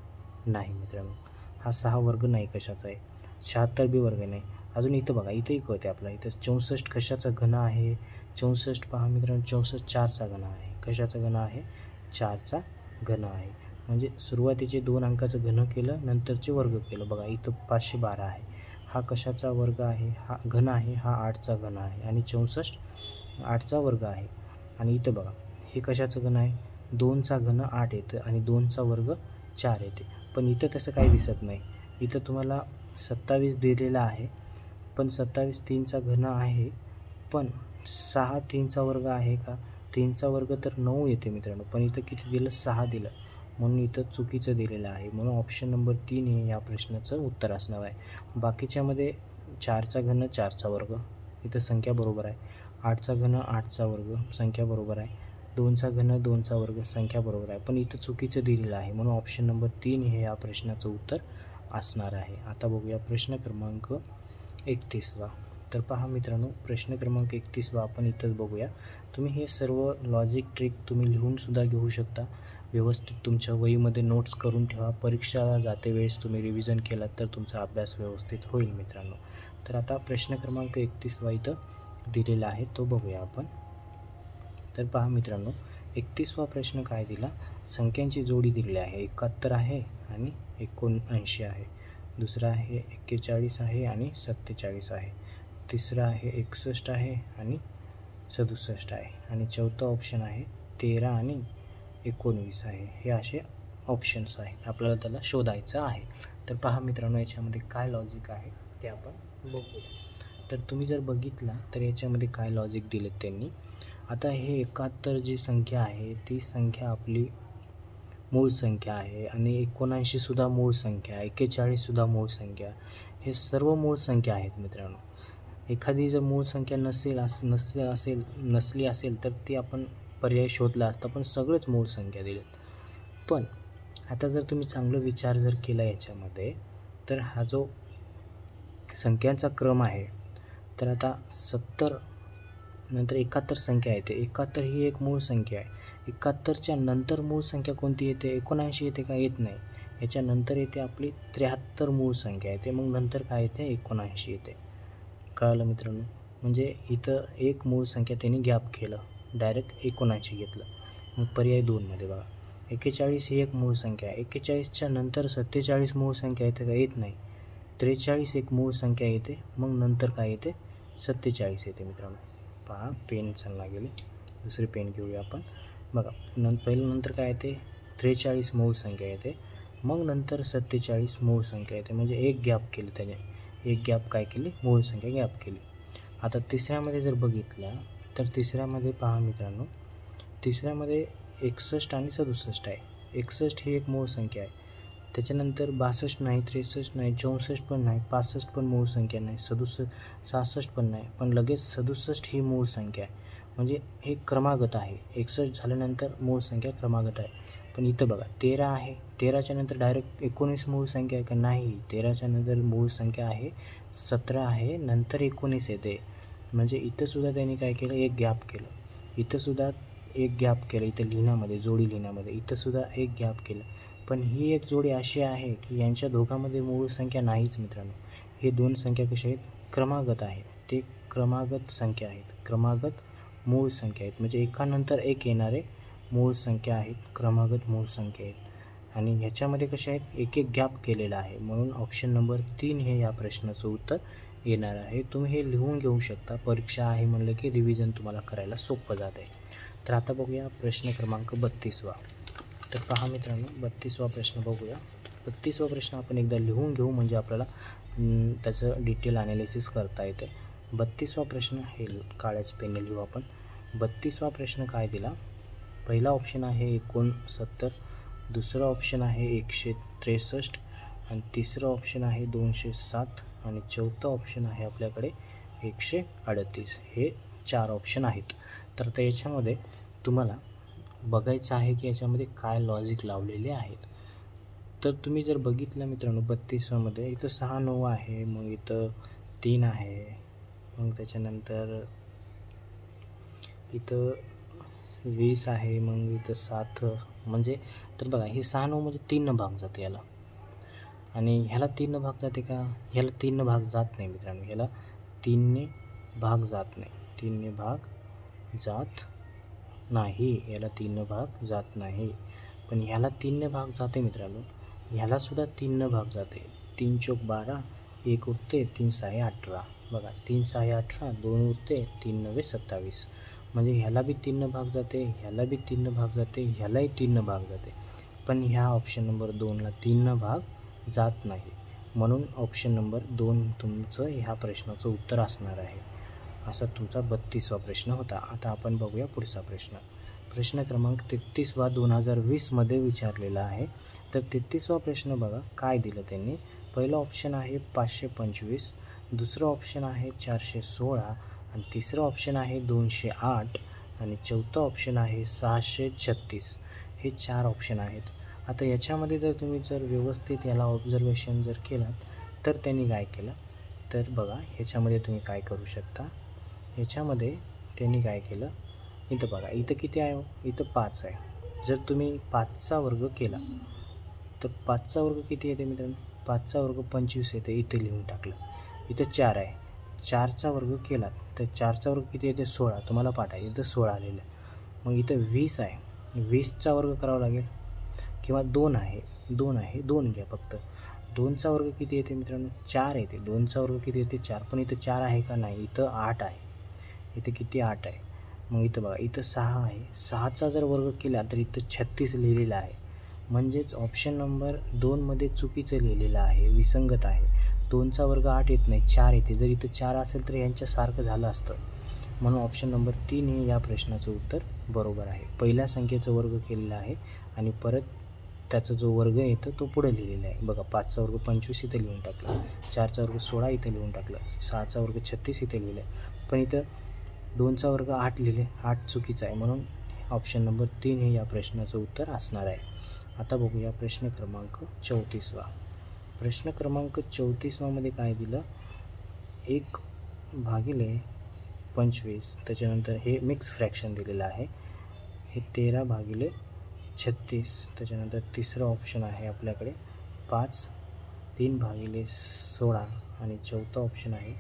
नाही मित्रांनो, हा 6 वर्ग नाही कशाचा आहे. 76 बी वर्ग नाही. अजून इथं बघा, इथंही कळते आपला, इथं 64 कशाचा घन आहे, 64 पहा मित्रांनो, 64 4चा घन आहे. कशाचा घन आहे, 4चा घन आहे. म्हणजे सुरुवातीचे 2 अंकाचं घन केलं, नंतरचे वर्ग केलं. बघा इथं 512 आहे, हा कशाचा वर्ग आहे, हा घन आहे, हा 8चा घन आहे. आणि 64 8चा वर्ग आहे. आणि इथं बघा हे कशाचं घन आहे, 2चा घन 8 येतं आणि 2चा वर्ग 4 येते. पण इथं तसं काही दिसत नाही. इथं तुम्हाला 27 दिलेला आहे, पण 27 3चा घन आहे, पण 6 3चा वर्ग आहे का, 3चा वर्ग तर 9 येते मित्रांनो, पण इथं किती दिलं, 6 दिलं, म्हणून इथं चुकीचं दिलेलं आहे. म्हणून ऑप्शन नंबर 3 हे या प्रश्नाचं उत्तर असणार आहे. बाकीच्यामध्ये 4चा घन 4चा वर्ग, इथं संख्या बरोबर आहे. 8चा घन 8चा वर्ग, संख्या बरोबर आहे. 2चा घन 2चा वर्ग, संख्या बरोबर आहे. पण इथं चुकीचं दिलेलं आहे, म्हणून ऑप्शन नंबर 3 हे या प्रश्नाचं उत्तर असणार आहे. आता बघूया प्रश्न क्रमांक 31वा. तर पहा मित्रांनो, प्रश्न क्रमांक 31वा आपण इथंच बघूया. तुम्ही हे सर्व लॉजिक ट्रिक तुम्ही लिहूनसुद्धा घेऊ शकता. व्यवस्थित तुमच्या वहीमध्ये नोट्स करून ठेवा. परीक्षेला जाते वेळेस तुम्ही रिव्हिजन केलात तर तुमचा अभ्यास व्यवस्थित होईल मित्रांनो. तर आता प्रश्न क्रमांक 31वा इथं दिलेला आहे, तो बघूया आपण. तर पहा मित्रांनो, 31वा प्रश्न काय दिला, संख्यांची जोडी दिलेली आहे. 71 आहे आणि 79 आहे. दुसरा आहे 41 आहे आणि 47 आहे. तिसरा आहे 61 आहे आणि 67 आहे. आणि चौथा ऑप्शन आहे 13 आणि 19 आहे. हे असे ऑप्शन्स आहेत, आपल्याला त्याला शोधायचं आहे. तर पहा मित्रांनो, याच्यामध्ये काय लॉजिक आहे ते आपण बघूया. तर तुम्ही जर बघितला तर याच्यामध्ये काय लॉजिक दिलेत त्यांनी. आता हे 71 जी संख्या आहे ती संख्या आपली मूळ संख्या आहे आणि 79सुद्धा मूळ संख्या, 41सुद्धा मूळ संख्या, हे सर्व मूळ संख्या आहेत मित्रांनो. एखादी जर मूळ संख्या नसली असेल तर ती आपण पर्याय शोधला असता, पण सगळेच मूळ संख्या दिलेत. पण आता जर तुम्ही चांगला विचार जर केला याच्यामध्ये, तर हा जो संख्यांचा क्रम आहे, तर आता 70 नंतर 71 संख्या येते. 71 ही एक मूळ संख्या आहे. 71च्या नंतर मूळ संख्या कोणती येते, 79 येते का, येत नाही. याच्यानंतर येते आपली 73 मूळ संख्या येते, मग नंतर काय येते, 79 येते. कळालं मित्रांनो. म्हणजे इथं एक मूळ संख्या त्यांनी गॅप केलं, डायरेक्ट 79 घेतलं. मग पर्याय 2मध्ये बघा, 41 ही एक मूळ संख्या आहे. 41च्या नंतर 47 मूळ संख्या येते का, येत नाही. 43 एक मूळ संख्या येते, मग नंतर काय येते, 47 येते मित्रांनो. पहा पेन चालला गेले, दुसरी पेन घेऊया आपण. बघा पहिलं नंतर काय येते, 43 मूळ संख्या येते, मग नंतर 47 मूळ संख्या येते. म्हणजे एक गॅप केली त्याने, एक गॅप काय केली, मूळ संख्या गॅप केली. आता तिसऱ्यामध्ये जर बघितलं तर तिसऱ्यामध्ये पहा मित्रांनो, तिसऱ्यामध्ये 61 आणि 67 आहे. 61 ही एक मूळ संख्या आहे. त्याच्यानंतर 62 नाही, 63 नाही, 64 पण नाही, 65 पण मूळ संख्या नाही, 67 पण नाही, पण लगेच 67 ही मूळ संख्या आहे. म्हणजे हे क्रमागत आहे. 61 झाल्यानंतर मूळ संख्या क्रमागत आहे. पण इथं बघा 13 आहे. 13च्या नंतर डायरेक्ट 19 मूळ संख्या आहे का? नाही. 13च्या नंतर मूळ संख्या आहे 17 आहे, नंतर 19 येते. म्हणजे इथंसुद्धा त्यांनी काय केलं, एक गॅप केलं. इथंसुद्धा एक गॅप केलं, इथं लिहिण्यामध्ये, जोडी लिहिण्यामध्ये इथंसुद्धा एक गॅप केलं. पण ही एक जोडी अशी आहे की यांच्या दोघांमध्ये मूळ संख्या नाहीच मित्रांनो. हे दोन संख्या कशा आहेत? क्रमागत आहेत. ते क्रमागत संख्या आहेत, क्रमागत मूळ संख्या आहेत. म्हणजे एकानंतर एक येणारे मूळ संख्या आहेत, क्रमागत मूळ संख्या आहेत. आणि ह्याच्यामध्ये कशा आहेत? एक एक गॅप केलेला आहे. म्हणून ऑप्शन नंबर 3 हे या प्रश्नाचं उत्तर येणार आहे. तुम्ही हे लिहून घेऊ शकता. परीक्षा आहे म्हणलं की रिव्हिजन तुम्हाला करायला सोपं जात आहे. तर आता बघूया प्रश्न क्रमांक 32वा. तर पहा मित्रांनो, 32वा प्रश्न बघूया. 32वा प्रश्न आपण एकदा लिहून घेऊ म्हणजे आपल्याला त्याचं डिटेल ॲनालिसिस करता येते. 32वा प्रश्न हे काळ्याच पेनने लिहू आपण. 32वा प्रश्न काय दिला? पहिला ऑप्शन आहे 69, दुसरा ऑप्शन आहे 163 आणि तिसरं ऑप्शन आहे 207 आणि चौथं ऑप्शन आहे आपल्याकडे 138. हे 4 ऑप्शन आहेत. तर आता याच्यामध्ये तुम्हाला बघायचं आहे की याच्यामध्ये काय लॉजिक लावलेले आहेत. तर तुम्ही जर बघितलं मित्रांनो 32मध्ये इथं 6 9 आहे, मग इथं 3 आहे, मग त्याच्यानंतर इथं 20 आहे, मग इथं 7. म्हणजे तर बघा हे 6 9 म्हणजे 3 भाग जाते याला. आणि ह्याला 3 भाग जाते का? ह्याला 3 भाग जात नाही मित्रांनो. ह्याला 3 भाग जात नाही. 3 भाग जात नाही. याला 3 भाग जात नाही. पण ह्याला 3 भाग जाते मित्रांनो. ह्यालासुद्धा 3 भाग जाते. 3 चौक 12, 1 उरते, 3 6 18. बघा 3 6 18, 2 उरते, 3 9 27. म्हणजे ह्याला बी 3 भाग जाते, ह्याला बी 3 भाग जाते, ह्यालाही 3 भाग जाते. पण ह्या ऑप्शन नंबर 2ला 3 भाग जात नाही. म्हणून ऑप्शन नंबर 2 तुमचं ह्या प्रश्नाचं उत्तर असणार आहे. असा तुमचा 32वा प्रश्न होता. आता आपण बघूया पुढचा प्रश्न. प्रश्न क्रमांक 33वा 2020मध्ये विचारलेला आहे. तर 33वा प्रश्न बघा काय दिलं त्यांनी. पहिलं ऑप्शन आहे 525, दुसरं ऑप्शन आहे 416 आणि तिसरं ऑप्शन आहे 208 आणि चौथं ऑप्शन आहे 636. हे 4 ऑप्शन आहेत. आता याच्यामध्ये जर तुम्ही व्यवस्थित याला ऑब्झर्वेशन जर केलात तर त्यांनी काय केलं, तर बघा ह्याच्यामध्ये तुम्ही काय करू शकता. ह्याच्यामध्ये त्यांनी काय केलं, इथं बघा इथं किती आहे? इथं 5 आहे. जर तुम्ही 5चा वर्ग केला तर 5चा वर्ग किती येते मित्रांनो? 5चा वर्ग 25 येते. इथे लिहून टाकलं. इथं 4 आहे. 4चा वर्ग केला तर 4चा वर्ग किती येते? 16. तुम्हाला पाठ आहे. इथं 16 आलेलं आहे. मग इथं 20 आहे. 20चा वर्ग करावा लागेल किंवा 2 आहे. 2 घ्या फक्त. 2चा वर्ग किती येते मित्रांनो? 4 येते. 2चा वर्ग किती येते? 4. पण इथं 4 आहे का? नाही. इथं 8 आहे. इथं किती? 8 आहे. मग इथं बघा इथं 6 आहे. 6चा जर वर्ग केला तर इथं 36 लिहिलेलं आहे. म्हणजेच ऑप्शन नंबर 2मध्ये चुकीचं लिहिलेलं आहे, विसंगत आहे. 2चा वर्ग 8 येत नाही, 4 येते. जर इथं 4 असेल तर यांच्यासारखं झालं असतं. म्हणून ऑप्शन नंबर 3 हे या प्रश्नाचं उत्तर बरोबर आहे. पहिल्या संख्येचं वर्ग केलेलं आहे आणि परत त्याचा जो वर्ग येतो तो पुढे लिहिलेला आहे. बघा 5चा वर्ग 25 इथं लिहून टाकलं, 4चा वर्ग 16 इथं लिहून टाकलं, 6चा वर्ग 36 इथे लिहिलं आहे. पण इथं 2चा वर्ग 8 लिहिले. 8 चुकीचा आहे. म्हणून ऑप्शन नंबर 3 हे या प्रश्नाचं उत्तर असणार आहे. आता बघूया प्रश्न क्रमांक 34वा. प्रश्न क्रमांक 34मध्ये काय दिलं? 1/25. त्याच्यानंतर हे मिक्स फ्रॅक्शन दिलेलं आहे. हे 13/36. त्याच्यानंतर तिसरं ऑप्शन आहे आपल्याकडे 5 3/16 आणि चौथा ऑप्शन आहे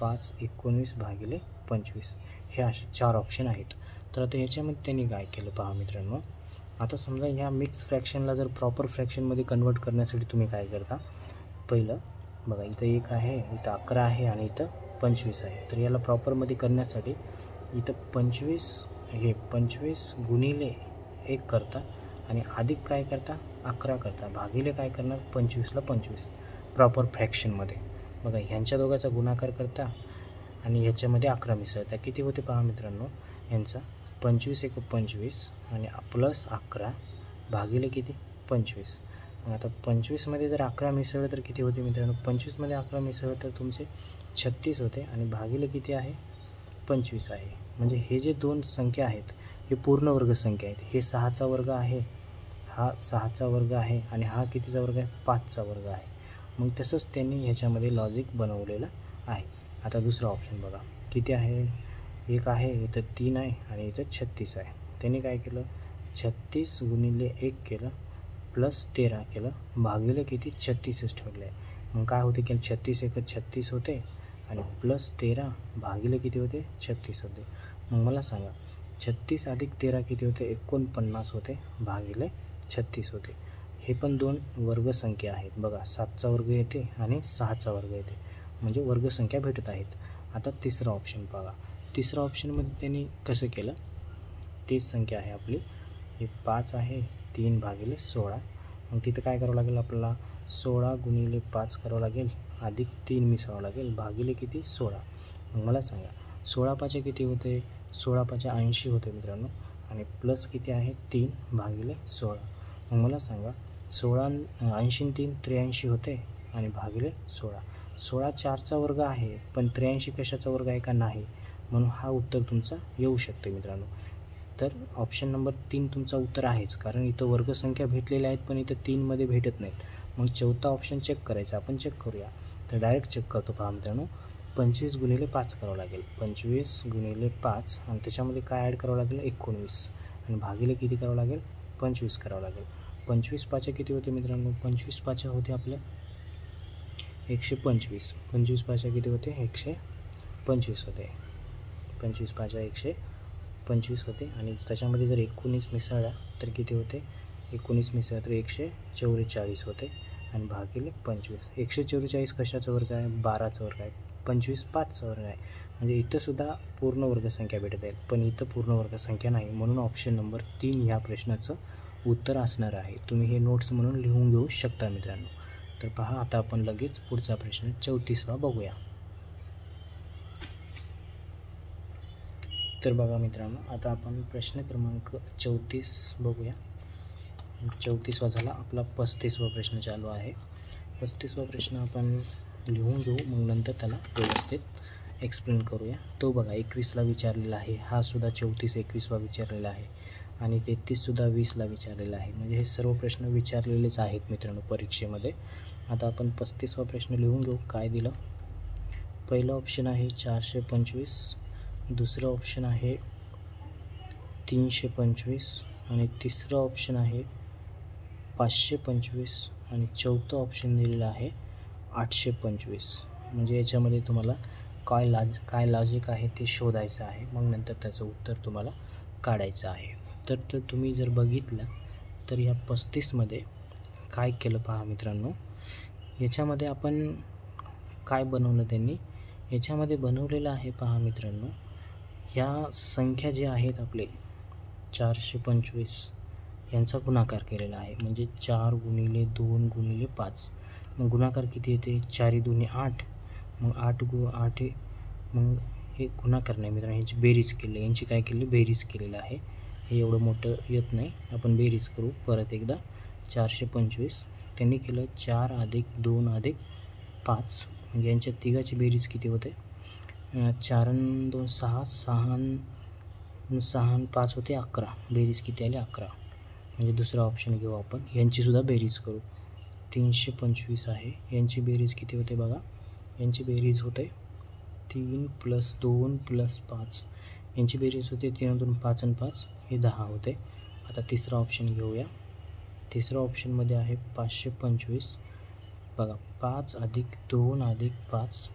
5 19/25. हे असे 4 ऑप्शन आहेत. तर आता ह्याच्यामध्ये त्यांनी काय केलं पहा मित्रांनो. आता समजा ह्या मिक्स फ्रॅक्शनला जर प्रॉपर फ्रॅक्शनमध्ये कन्वर्ट करण्यासाठी तुम्ही काय करता, पहिलं बघा इथं 1 आहे, इथं 11 आहे आणि इथं 25 आहे. तर याला प्रॉपरमध्ये करण्यासाठी इथं 25 गुणिले 1 करता आणि अधिक काय करता 11 करता, भागिले काय करणार 25ला 25 प्रॉपर फ्रॅक्शनमध्ये. बघा ह्यांच्या दोघांचा गुणाकार करता आणि ह्याच्यामध्ये 11 मिसळता. किती होते पहा मित्रांनो, यांचा 25 एक 25 आणि प्लस 11 भागिले किती 25. मग आता 25मध्ये जर 11 मिसळलं तर किती होते मित्रांनो? 25मध्ये 11 मिसळलं तर तुमचे 36 होते आणि भागिले किती आहे 25 आहे. म्हणजे हे जे दोन संख्या आहेत हे पूर्ण वर्ग संख्या आहेत. हे 6चा वर्ग आहे, हा 6चा वर्ग आहे आणि हा कितीचा वर्ग आहे 5चा वर्ग आहे. मग तसंच त्यांनी ह्याच्यामध्ये लॉजिक बनवलेलं आहे. आता दुसरा ऑप्शन बघा किती आहे, एक आहे इथं 3 आहे आणि इथं 36 आहे. त्यांनी काय केलं 36 गुणिले 1 केलं प्लस 13 केलं भागिले किती 36च ठेवले आहे. मग काय होते की 36 एक 36 होते आणि प्लस 13 भागिले किती होते 36 होते. मग मला सांगा 36 अधिक 13 किती होते 49 होते भागिले 36 होते. हे पण दोन वर्गसंख्या आहेत बघा, 7चा वर्ग येते आणि 6चा वर्ग येते म्हणजे वर्गसंख्या भेटत आहेत. आता तिसरा ऑप्शन बघा, तिसरा ऑप्शनमध्ये त्यांनी कसं केलं, तीच संख्या आहे आपली, हे 5 आहे 3 भागिले 16. मग तिथं काय करावं लागेल आपल्याला 16 गुणिले 5 करावं लागेल अधिक 3 मिसळावं लागेल भागिले किती 16. मग मला सांगा 16 पाचे किती होते, 16 पाचे 80 होते मित्रांनो आणि प्लस किती आहे 3 भागिले 16. मग मला सांगा 16 80 3 83 होते आणि भागिले 16. 16 4चा वर्ग आहे पण 83 कशाचा वर्ग आहे का नाही, म्हणून हा उत्तर तुमचा येऊ शकते मित्रांनो. तर ऑप्शन नंबर 3 तुमचा उत्तर आहेच, कारण इथं वर्गसंख्या भेटलेल्या आहेत पण इथं 3मध्ये भेटत नाहीत. मग चौथा ऑप्शन चेक करायचा, आपण चेक करूया. तर डायरेक्ट चेक करतो पहा मित्रांनो, 25 गुणिले 5 करावं लागेल, 25 गुणिले 5 आणि त्याच्यामध्ये काय ॲड करावं लागेल 19 आणि भागिले किती करावं लागेल 25 करावं लागेल. 25 पाचे किती होते मित्रांनो, 25 पाचे होते आपले 125. 25 पाचे किती होते 125 होते, 25 पाचे 125 होते आणि त्याच्यामध्ये जर 19 मिसळला तर किती होते, 19 मिसळला तर 144 होते आणि भागिले 25. 144 कशाचा वर्ग आहे 12चा वर्ग आहे, 25 5चा वर्ग आहे. म्हणजे इथंसुद्धा पूर्ण वर्गसंख्या भेटत आहेत पण इथं पूर्ण वर्गसंख्या नाही, म्हणून ऑप्शन नंबर 3 ह्या प्रश्नाचं उत्तर असणार आहे. तुम्ही हे नोट्स म्हणून लिहून घेऊ शकता मित्रांनो. तर पहा आता आपण लगेच पुढचा प्रश्न 34वा बघूया. तर बघा मित्रांनो आता आपण प्रश्न क्रमांक 34 बघूया. 34वा झाला, आपला 35वा प्रश्न चालू आहे. 35वा प्रश्न आपण लिहून घेऊ मग नंतर त्याला व्यवस्थित एक्सप्लेन करूया. तो बघा 21ला विचारलेला आहे, हा सुद्धा 34 21वा विचारलेला आहे आणि 33सुद्धा 20ला विचारलेला आहे. म्हणजे हे सर्व प्रश्न विचारलेलेच आहेत मित्रांनो परीक्षेमध्ये. आता आपण 35वा प्रश्न लिहून घेऊ. काय दिलं, पहिलं ऑप्शन आहे 425, दुसरं ऑप्शन आहे 325 आणि तिसरं ऑप्शन आहे 525 आणि चौथं ऑप्शन दिलेलं आहे 825. म्हणजे याच्यामध्ये तुम्हाला काय लॉजिक आहे ते शोधायचं आहे, मग नंतर त्याचं उत्तर तुम्हाला काढायचं आहे. तर तुम्ही जर बघितलं तर या 35मध्ये काय केलं पहा मित्रांनो, याच्यामध्ये आपण काय बनवलं त्यांनी, याच्यामध्ये बनवलेलं आहे पहा मित्रांनो, ह्या संख्या ज्या आहेत आपले 425 यांचा गुणाकार केलेला आहे. म्हणजे 4 गुणिले 2 गुणिले 5, मग गुणाकार किती येते 4 2 8, मग 8 मग हे गुणाकार नाही मित्रांनो, ह्याची बेरीज केली, यांची काय केली बेरीज केलेलं आहे. हे एवढं मोठं येत नाही, आपण बेरीज करू परत एकदा. 425 त्यांनी केलं 4 अधिक 2 अधिक 5, म्हणजे यांच्या तिघाची बेरीज किती होते 4 आणि 2 6, 6 आणि 5 होते 11, बेरीज किती आली 11. म्हणजे दुसरा ऑप्शन घेऊ आपण, यांचीसुद्धा बेरीज करू. 325 आहे, यांची बेरीज किती होते बघा, यांची बेरीज होते 3 + 2 + 5, यांची बेरीज होते 3 2 5 आणि 5 हे 10 होते. आता तिसरा ऑप्शन घेऊया. तिसऱ्या ऑप्शनमध्ये आहे 525 बघा, 5 अधिक 2 अधिक 5,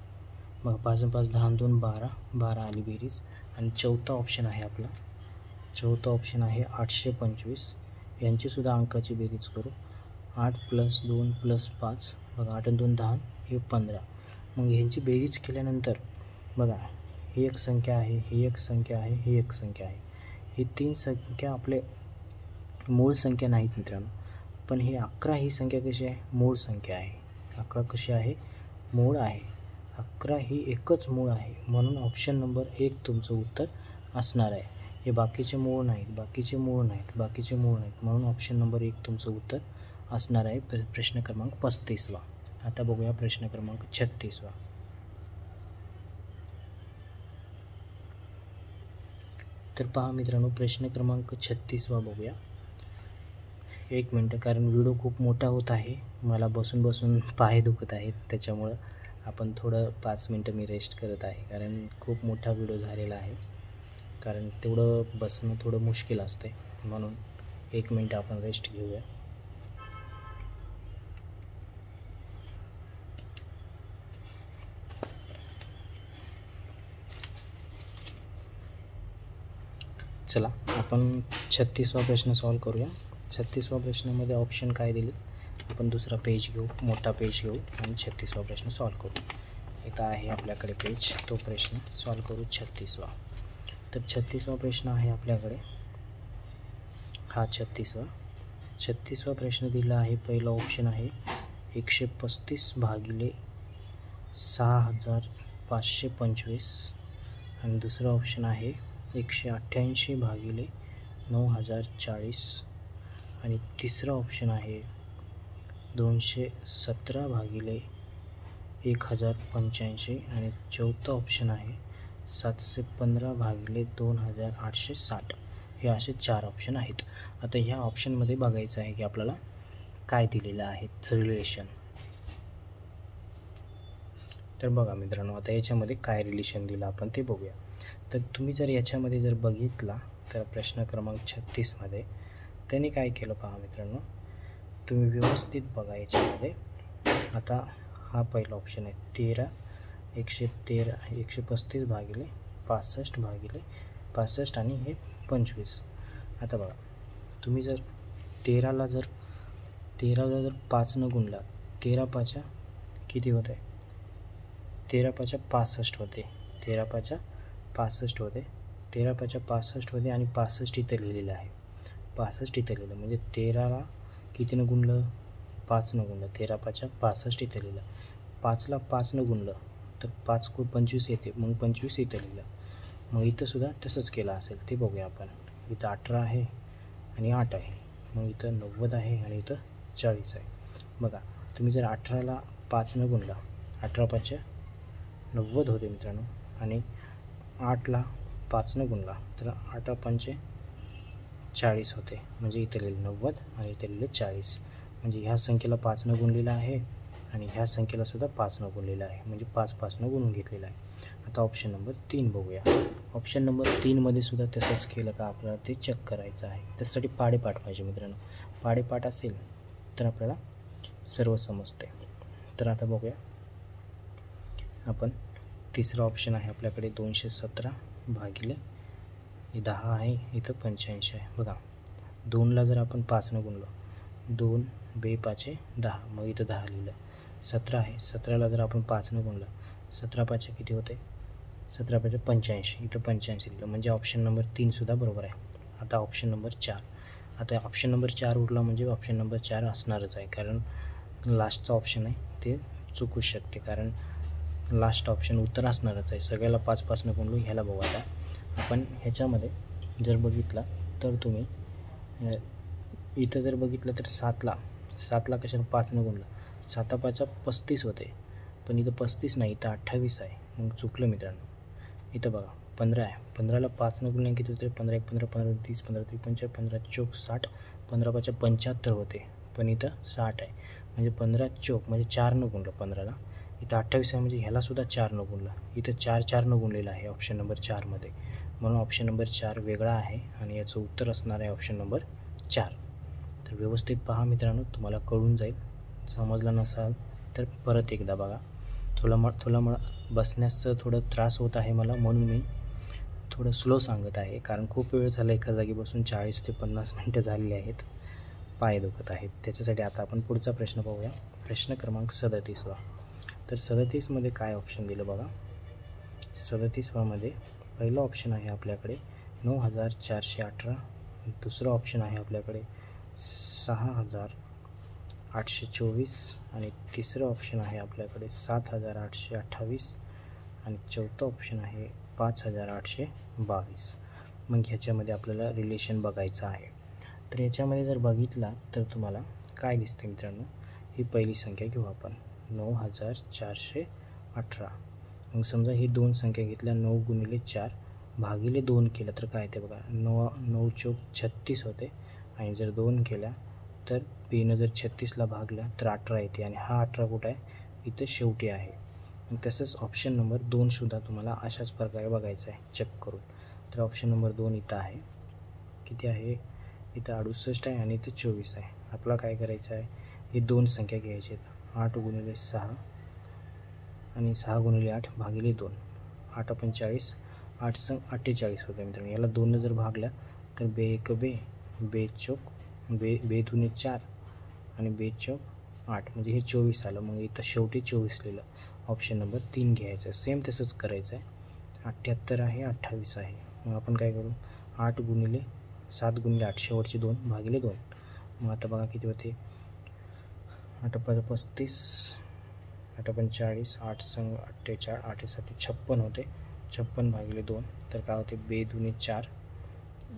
मग 5 आणि 5 10 आणि 2 12, 12 आली बेरीज. आणि चौथा ऑप्शन आहे आपला, चौथा ऑप्शन आहे 825, यांचीसुद्धा अंकाची बेरीज करू. 8 + 2 + 5 बघा, 8 आणि 2 10, हे 15. मग ह्यांची बेरीज केल्यानंतर बघा, ही एक संख्या आहे, ही एक संख्या आहे, ही एक संख्या आहे. ही 3 संख्या आपले मूळ संख्या नाहीत मित्रांनो, पण ही 11 ही संख्या कशी आहे मूळ संख्या आहे. 11 कशी आहे मूळ आहे, 11 ही एकच मूळ आहे, म्हणून ऑप्शन नंबर 1 तुमचं उत्तर असणार आहे. हे बाकीचे मूळ नाहीत, बाकीचे मूळ नाहीत, बाकीचे मूळ नाहीत, म्हणून ऑप्शन नंबर 1 तुमचं उत्तर असणार आहे प्रश्न क्रमांक 35वा. आता बघूया प्रश्न क्रमांक 36वा. तर पहा मित्रांनो, प्रश्न क्रमांक 36वा बघूया. 1 मिनटं, कारण व्हिडिओ खूप मोठा होत आहे, मला बसून बसून पाय दुखत आहेत, त्याच्यामुळं आपण थोडं 5 मिनटं मी रेस्ट करत आहे, कारण खूप मोठा व्हिडिओ झालेला आहे, कारण तेवढं बसणं थोडं मुश्किल असते, म्हणून 1 मिनटं आपण रेस्ट घेऊया. चला आपण 36वा प्रश्न सॉल्व करूया. 36वा प्रश्नामध्ये ऑप्शन काय दिले, आपण दुसरा पेज घेऊ, मोठा पेज घेऊ आणि 36वा प्रश्न सॉल्व करू. इथं आहे आपल्याकडे पेज, तो प्रश्न सॉल्व करू 36वा. तर 36वा प्रश्न आहे आपल्याकडे हा 36वा प्रश्न दिला आहे. पहिला ऑप्शन आहे 135 भागिले 6525 आणि दुसरा ऑप्शन आहे 188 भागिले 9040 आणि तिसरा ऑप्शन आहे 217 भागिले 1085 आणि चौथा ऑप्शन आहे 715 भागिले 2860. हे असे 4 ऑप्शन आहेत. आता ह्या ऑप्शनमध्ये बघायचं आहे की आपल्याला काय दिलेलं आहे रिलेशन. तर बघा मित्रांनो, आता याच्यामध्ये काय रिलेशन दिलं आपण ते बघूया. तर तुम्ही जर याच्यामध्ये जर बघितला तर प्रश्न क्रमांक 36मध्ये त्यांनी काय केलं पहा मित्रांनो, तुम्ही व्यवस्थित बघा याच्यामध्ये. आता हा पहिला ऑप्शन आहे 135 भागिले 65 भागिले 65 आणि हे 25. आता बघा, तुम्ही जर 13ला जर 5 गुणला, 13 पाच्या किती होत आहे, 13 पाच्या 65 होते, 13 पाच्या 65 होते, 13 पाच्या 65 होते आणि 65 इथं लिहिलेलं आहे, 65 इथं लिहिलं म्हणजे 13ला कितीनं गुणलं, 5 गुणलं, 13 पाच्या 65 इथं लिहिलं. 5ला 5 गुणलं तर 5 × 25 येते, मग 25 इथं लिहिलं. मग इथं सुद्धा तसंच केलं असेल, ते बघूया आपण. इथं 18 आहे आणि 8 आहे, मग इथं 90 आहे आणि इथं 40 आहे. बघा, तुम्ही जर 18ला 5 गुणला, 18 पाच्या 90 होते मित्रांनो, आणि 8ला 5 गुणला तर 8 पंचे 40 होते, म्हणजे इथे लिहिलं 90 आणि इथे लिहिलं 40. म्हणजे ह्या संख्येला 5 गुणलेलं आहे आणि ह्या संख्येला सुद्धा 5 गुणलेलं आहे, म्हणजे 5 गुणून घेतलेलं आहे. आता ऑप्शन नंबर 3 बघूया. ऑप्शन नंबर 3मध्ये सुद्धा तसंच केलं का आपल्याला ते चेक करायचं आहे. त्यासाठी पाडेपाठ पाहिजे मित्रांनो. पाडेपाठ असेल तर आपल्याला सर्व समजते. तर आता बघूया आपण. तिसरा ऑप्शन आहे आपल्याकडे 217 भागिले 10 आहे, इथं 85 आहे. बघा, 2ला जर आपण 5 गुणलो, 2 बे 5 10, मग इथं 10 लिहिलं. 17 आहे, 17ला जर आपण 5 गुणलं, 17 पाचे किती होते, 17 पाचे 85, इथं 85 लिहिलं, म्हणजे ऑप्शन नंबर 3 सुद्धा बरोबर आहे. आता ऑप्शन नंबर 4. आता ऑप्शन नंबर 4 उरला म्हणजे ऑप्शन नंबर 4 असणारच आहे, कारण लास्टचा ऑप्शन आहे ते चुकू शकते, कारण लास्ट ऑप्शन उत्तर असणारच आहे. सगळ्याला 5 गुणलो. ह्याला बघू. आता आपण ह्याच्यामध्ये जर बघितला तर तुम्ही इथं जर बघितलं तर 7ला कशाला 5 गुणलं, 7 पाचा 35 होते, पण इथं 35 नाही, इथं 28 आहे, मग चुकलं मित्रांनो. इथं बघा 15 आहे, 15ला 5 गुणले किती होते, 15 1 15 15 30 15 35 15 चौक 60, 15 पाचा 75 होते, पण इथं 60 आहे, म्हणजे 15 चौक म्हणजे 4 गुणलं 15ला. इथं 28 आहे, म्हणजे ह्याला सुद्धा 4 गुणलं, इथं 4 गुणलेलं आहे ऑप्शन नंबर 4मध्ये, म्हणून ऑप्शन नंबर 4 वेगळा आहे आणि याचं उत्तर असणार आहे ऑप्शन नंबर 4. तर व्यवस्थित पहा मित्रांनो, तुम्हाला कळून जाईल. समजलं नसाल तर परत एकदा बघा. थोडं बसण्याचं थोडं त्रास होत आहे मला, म्हणून मी थोडं स्लो सांगत आहे, कारण खूप वेळ झाला एका जागी बसून, 40 ते 50 मिनटं झालेली आहेत, पाय दुखत आहेत त्याच्यासाठी. आता आपण पुढचा प्रश्न पाहूया. प्रश्न क्रमांक 37वा. तर 37मध्ये काय ऑप्शन दिलं बघा. 37मध्ये पहिलं ऑप्शन आहे आपल्याकडे 9418, दुसरं ऑप्शन आहे आपल्याकडे 6824 आणि तिसरं ऑप्शन आहे आपल्याकडे 7828 आणि चौथं ऑप्शन आहे 5822. मग ह्याच्यामध्ये आपल्याला रिलेशन बघायचं आहे. तर याच्यामध्ये जर बघितला तर तुम्हाला काय दिसते मित्रांनो, ही पहिली संख्या घेऊ आपण 9418. मग समजा ही दोन संख्या घेतल्या, 9 गुणिले 4 भागिले 2 केलं तर काय येते बघा, 9 चौक 36 होते. आणि जर 2 केल्या तर बीनं जर 36ला भागला तर 18 येते. आणि हा 18 कुठं आहे, इथं शेवटी आहे. तसंच ऑप्शन नंबर 2सुद्धा तुम्हाला अशाच प्रकारे बघायचं आहे चेक करून. तर ऑप्शन नंबर 2 इथं आहे, किती आहे, इथं 68 आहे आणि इथं 24 आहे. आपला काय करायचं आहे, हे दोन संख्या घ्यायच्या आहेत, 8 गुणिले 6 आणि 6 गुणिले 8 भागिले 2. 8 × 40, 8 संग 48 होते मित्रांनो. याला 2 जर भागल्या तर बे एक बे, बे चौक बे दुने 4 आणि बे चौक 8, म्हणजे हे 24 आलं. मग इथं शेवटी 24 लिहिलं. ऑप्शन नंबर 3 घ्यायचं. सेम तसंच करायचं आहे. 78 आहे, 28 आहे. मग आपण काय करू, 7 गुणिले 8 शेवटचे 2 भागिले 2. मग आता बघा किती होते, 8 × 5 = 35, 8 × 40, 8 संग 48, 8 7 56 होते. 56 भागिले 2 तर काय होते, बे दुने 4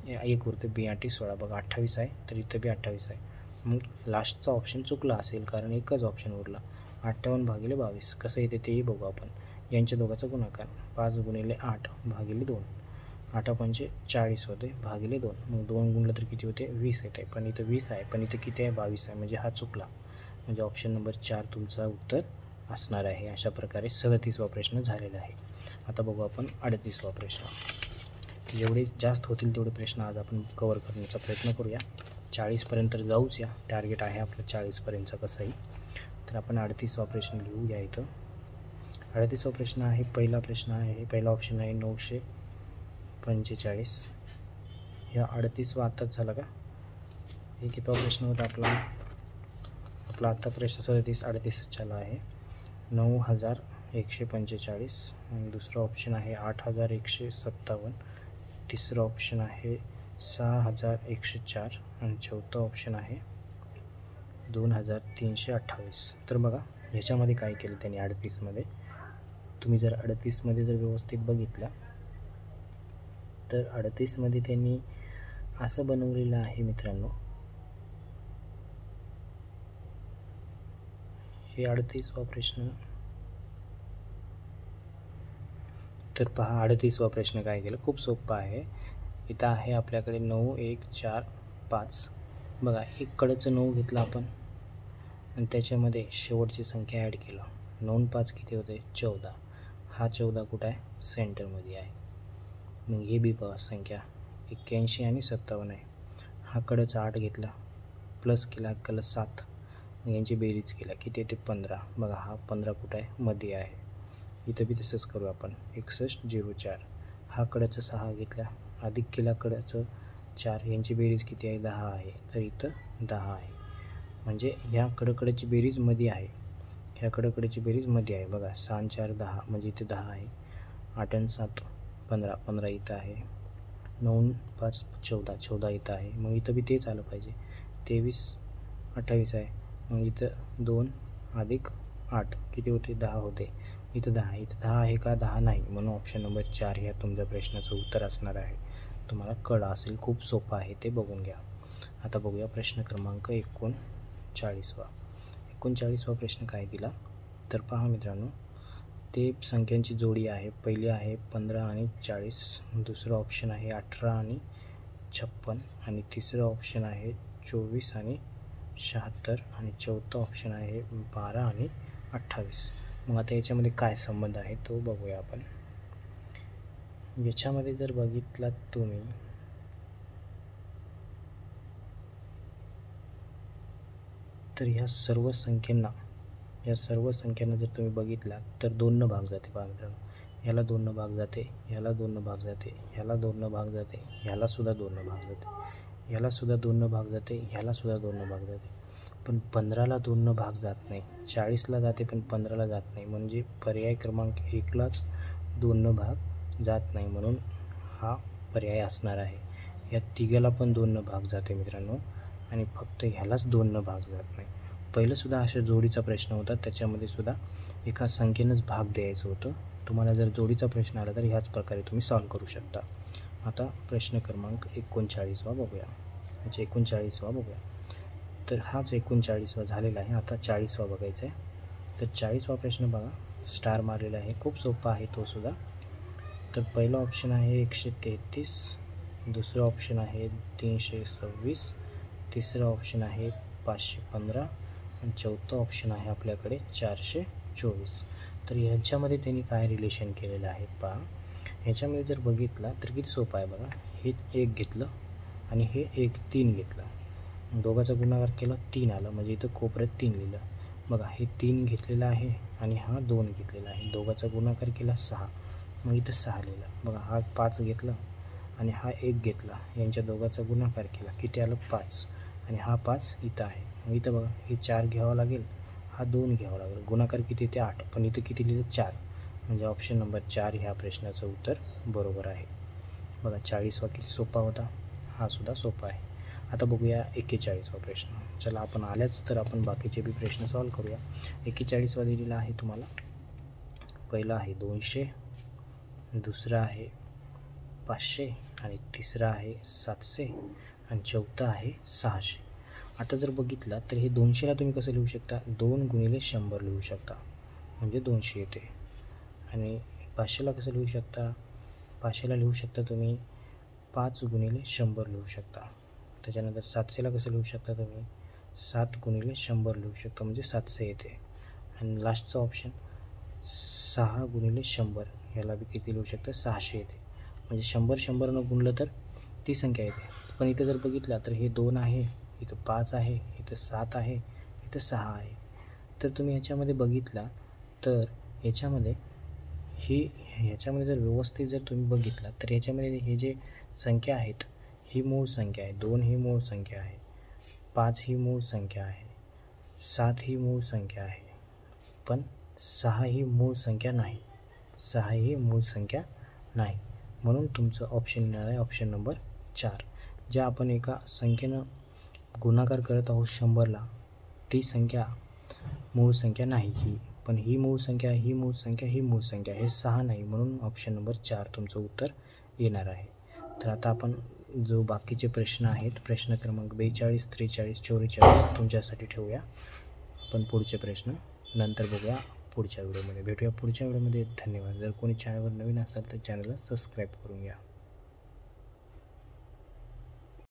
एक उरते, बे 8 16. बघा 28 आहे तर इथं बी 28 आहे. मग लास्टचा ऑप्शन चुकला असेल कारण एकच ऑप्शन उरला. 58 भागिले 22 कसं येते तेही बघू आपण. यांच्या दोघांचा गुणाकार 5 गुणिले 8 भागिले 2. 8 × 5 = 40 होते भागिले 2. मग 2 गुणलं तर किती होते, 20 येते. पण इथं 20 आहे, पण इथं किती आहे, 22 आहे. म्हणजे हा चुकला. म्हणजे ऑप्शन नंबर 4 तुमचा उत्तर असणार आहे. अशा प्रकारे 37वा प्रश्न झालेला आहे. आता बघू आपण 38वा प्रश्न. जेवढे जास्त होतील तेवढे प्रश्न आज आपण कव्हर करण्याचा प्रयत्न करूया. 40पर्यंत जाऊच या, टार्गेट आहे आपलं 40पर्यंतचा कसंही. तर आपण 38वा प्रश्न लिहूया इथं. 38वा प्रश्न आहे, पहिला प्रश्न आहे, पहिला ऑप्शन आहे 945. ह्या 38वा आत्ताच झाला का, हे कितवा प्रश्न होता आपला आता प्रश्न 37-38 झाला आहे. 9145 आणि दुसरा ऑप्शन आहे 8157. तिसरं ऑप्शन आहे 6104 आणि चौथा ऑप्शन आहे 2328. तर बघा ह्याच्यामध्ये काय केलं त्यांनी 38मध्ये, तुम्ही जर 38मध्ये जर व्यवस्थित बघितलं तर 38मध्ये त्यांनी असं बनवलेलं आहे मित्रांनो, हे 38वा प्रश्न. तर पहा 38वा प्रश्न काय केलं, खूप सोपा आहे. इथं आहे आपल्याकडे 9 1 4 5. बघा एक कडचं 9 घेतलं आपण आणि त्याच्यामध्ये शेवटची संख्या ॲड केलं. 9 5 किती होते, 14. हा 14 कुठं आहे, सेंटरमध्ये आहे. मग हे बी बघा संख्या 81 आणि 57 आहे. हा कडचा 8 घेतला, प्लस केला, केलं 7. यांची बेरीज केला किती येते, 15. बघा हा 15 कुठं आहे, मध्ये आहे. इथं बी तसंच करू आपण, 6104. हा कडचं 6 घेतला, अधिक केला कडचं 4. यांची बेरीज किती आहे, 10 आहे. तर इथं 10 आहे. म्हणजे ह्या कडकडची बेरीज मध्ये आहे, ह्या कडकडची बेरीज मध्ये आहे. बघा 6 आणि 4 10, म्हणजे इथे 10 आहे. 8 आणि 7 15, 15 इथं आहे. 9 आणि 5 14, 14 इथं आहे. मग इथं बी तेच आलं पाहिजे. 23 28 आहे. मग इथं 2 अधिक 8 किती होते, 10 होते. इथं 10, इथं 10 आहे का, 10 नाही. म्हणून ऑप्शन नंबर 4 ह्या तुमच्या प्रश्नाचं उत्तर असणार आहे. तुम्हाला कळलं असेल, खूप सोपं आहे, ते बघून घ्या. आता बघूया प्रश्न क्रमांक 39वा. 39वा प्रश्न काय दिला, तर पहा मित्रांनो, ते संख्यांची जोडी आहे. पहिली आहे 15 आणि 40, दुसरं ऑप्शन आहे 18 आणि 56 आणि तिसरं ऑप्शन आहे 24 आणि 76 आणि चौथं ऑप्शन आहे 12 आणि 28. मग आता याच्यामध्ये काय संबंध आहे तो बघूया आपण. याच्यामध्ये जर बघितलात तुम्ही तर ह्या सर्व संख्यांना जर तुम्ही बघितला तर 2 भाग जाते. पहा मित्रांनो, ह्याला 2 भाग जाते, ह्याला 2 भाग जाते, ह्याला 2 भाग जाते, ह्याला सुद्धा 2 भाग जाते, ह्याला सुद्धा 2 भाग जाते, ह्याला सुद्धा 2 भाग जाते. पण 15ला 2 भाग जात नाही. 40ला जाते पण 15ला जात नाही. म्हणजे पर्याय क्रमांक 1लाच 2 भाग जात नाही, म्हणून हा पर्याय असणार आहे. या तिघाला पण 2 भाग जाते मित्रांनो, आणि फक्त ह्यालाच 2 भाग जात नाही. पहिलं सुद्धा अशा जोडीचा प्रश्न होता, त्याच्यामध्ये सुद्धा एका संख्येनंच भाग द्यायचं होतं. तुम्हाला जर जोडीचा प्रश्न आला तर ह्याच प्रकारे तुम्ही सॉल्व करू शकता. आता प्रश्न क्रमांक 39वा बघूया. म्हणजे 39वा बघूया. तर हाच 39वा झालेला आहे. आता 40वा बघायचा आहे. तर 40वा प्रश्न बघा, स्टार मारलेला आहे, खूप सोपा आहे तो सुद्धा. तर पहिला ऑप्शन आहे 133, दुसरा ऑप्शन आहे 326, तिसरा ऑप्शन आहे 515 आणि चौथा ऑप्शन आहे आपल्याकडे 424. तर ह्याच्यामध्ये त्यांनी काय रिलेशन केलेलं आहे पहा. ह्याच्यामध्ये जर बघितला तर किती सोपं आहे बघा. हे 1 घेतलं आणि हे 3 घेतलं, दोघाचा गुणाकार केला 3 आलं, म्हणजे इथं कोपऱ्यात 3 लिहिलं. बघा हे 3 घेतलेलं आहे आणि हा 2 घेतलेला आहे, दोघाचा गुणाकार केला 6, मग इथं 6 लिहिलं. बघा हा 5 घेतला आणि हा 1 घेतला, यांच्या दोघाचा गुणाकार केला, किती आलं 5, आणि हा 5 इथं आहे. मग इथं बघा हे 4 घ्यावं लागेल, हा 2 घ्यावा लागेल, गुणाकार किती येते 8, पण इथं किती लिहिलं 4, म्हणजे ऑप्शन नंबर 4 ह्या प्रश्नाचं उत्तर बरोबर आहे. बघा 40वा किती सोपा होता, हा सुद्धा सोपा आहे. आता बघूया 41वा प्रश्न. चला आपण आल्याच तर आपण बाकीचे बी प्रश्न सॉल्व करूया. 41वा दिलेला आहे तुम्हाला. पहिला आहे 200, दुसरा आहे 500 आणि तिसरा आहे 700 आणि चौथा आहे 600. आता जर बघितला तर हे 200ला तुम्ही कसं लिहू शकता, 2 गुणिले 100 लिहू शकता, म्हणजे 200 येते. आणि 500ला कसं लिहू शकता, 500ला लिहू शकता तुम्ही 5 गुणिले 100 लिहू शकता. त्याच्यानंतर 700ला कसं लिहू शकता तुम्ही 7 गुणिले 100 लिहू शकता, म्हणजे 700 येते. आणि लास्टचा ऑप्शन 6 गुणिले 100, ह्याला बी किती लिहू शकता 600 येते, म्हणजे 100 गुणलं तर ती संख्या येते. पण इथं जर बघितला तर हे 2 आहे, इथं 5 आहे, इथं 7 आहे, इथं 6 आहे. तर तुम्ही ह्याच्यामध्ये बघितला तर ह्याच्यामध्ये जर व्यवस्थित जर तुम्ही बघितला तर ह्याच्यामध्ये हे जे संख्या आहेत ही मूळ संख्या आहे, 2 ही मूळ संख्या आहे, 5 ही मूळ संख्या आहे, 7 ही मूळ संख्या आहे, पण 6 ही मूळ संख्या नाही, 6 ही मूळ संख्या नाही. म्हणून तुमचं ऑप्शन येणार आहे ऑप्शन नंबर 4. ज्या आपण एका संख्येनं गुणाकार करत आहोत 100ला, ती संख्या मूळ संख्या नाही ही, पण ही मूळ संख्या, ही मूळ संख्या, ही मूळ संख्या, हे 6 नाही, म्हणून ऑप्शन नंबर 4 तुमचं उत्तर येणार आहे. तर आता आपण जो बाकीचे प्रश्न आहेत, प्रश्न क्रमांक 42, 43, 44 तुमच्यासाठी ठेवूया. आपण पुढचे प्रश्न नंतर बघूया पुढच्या व्हिडिओमध्ये. भेटूया पुढच्या व्हिडिओमध्ये. धन्यवाद. जर कोणी चॅनलवर नवीन असाल तर चॅनलला सबस्क्राईब करून घ्या.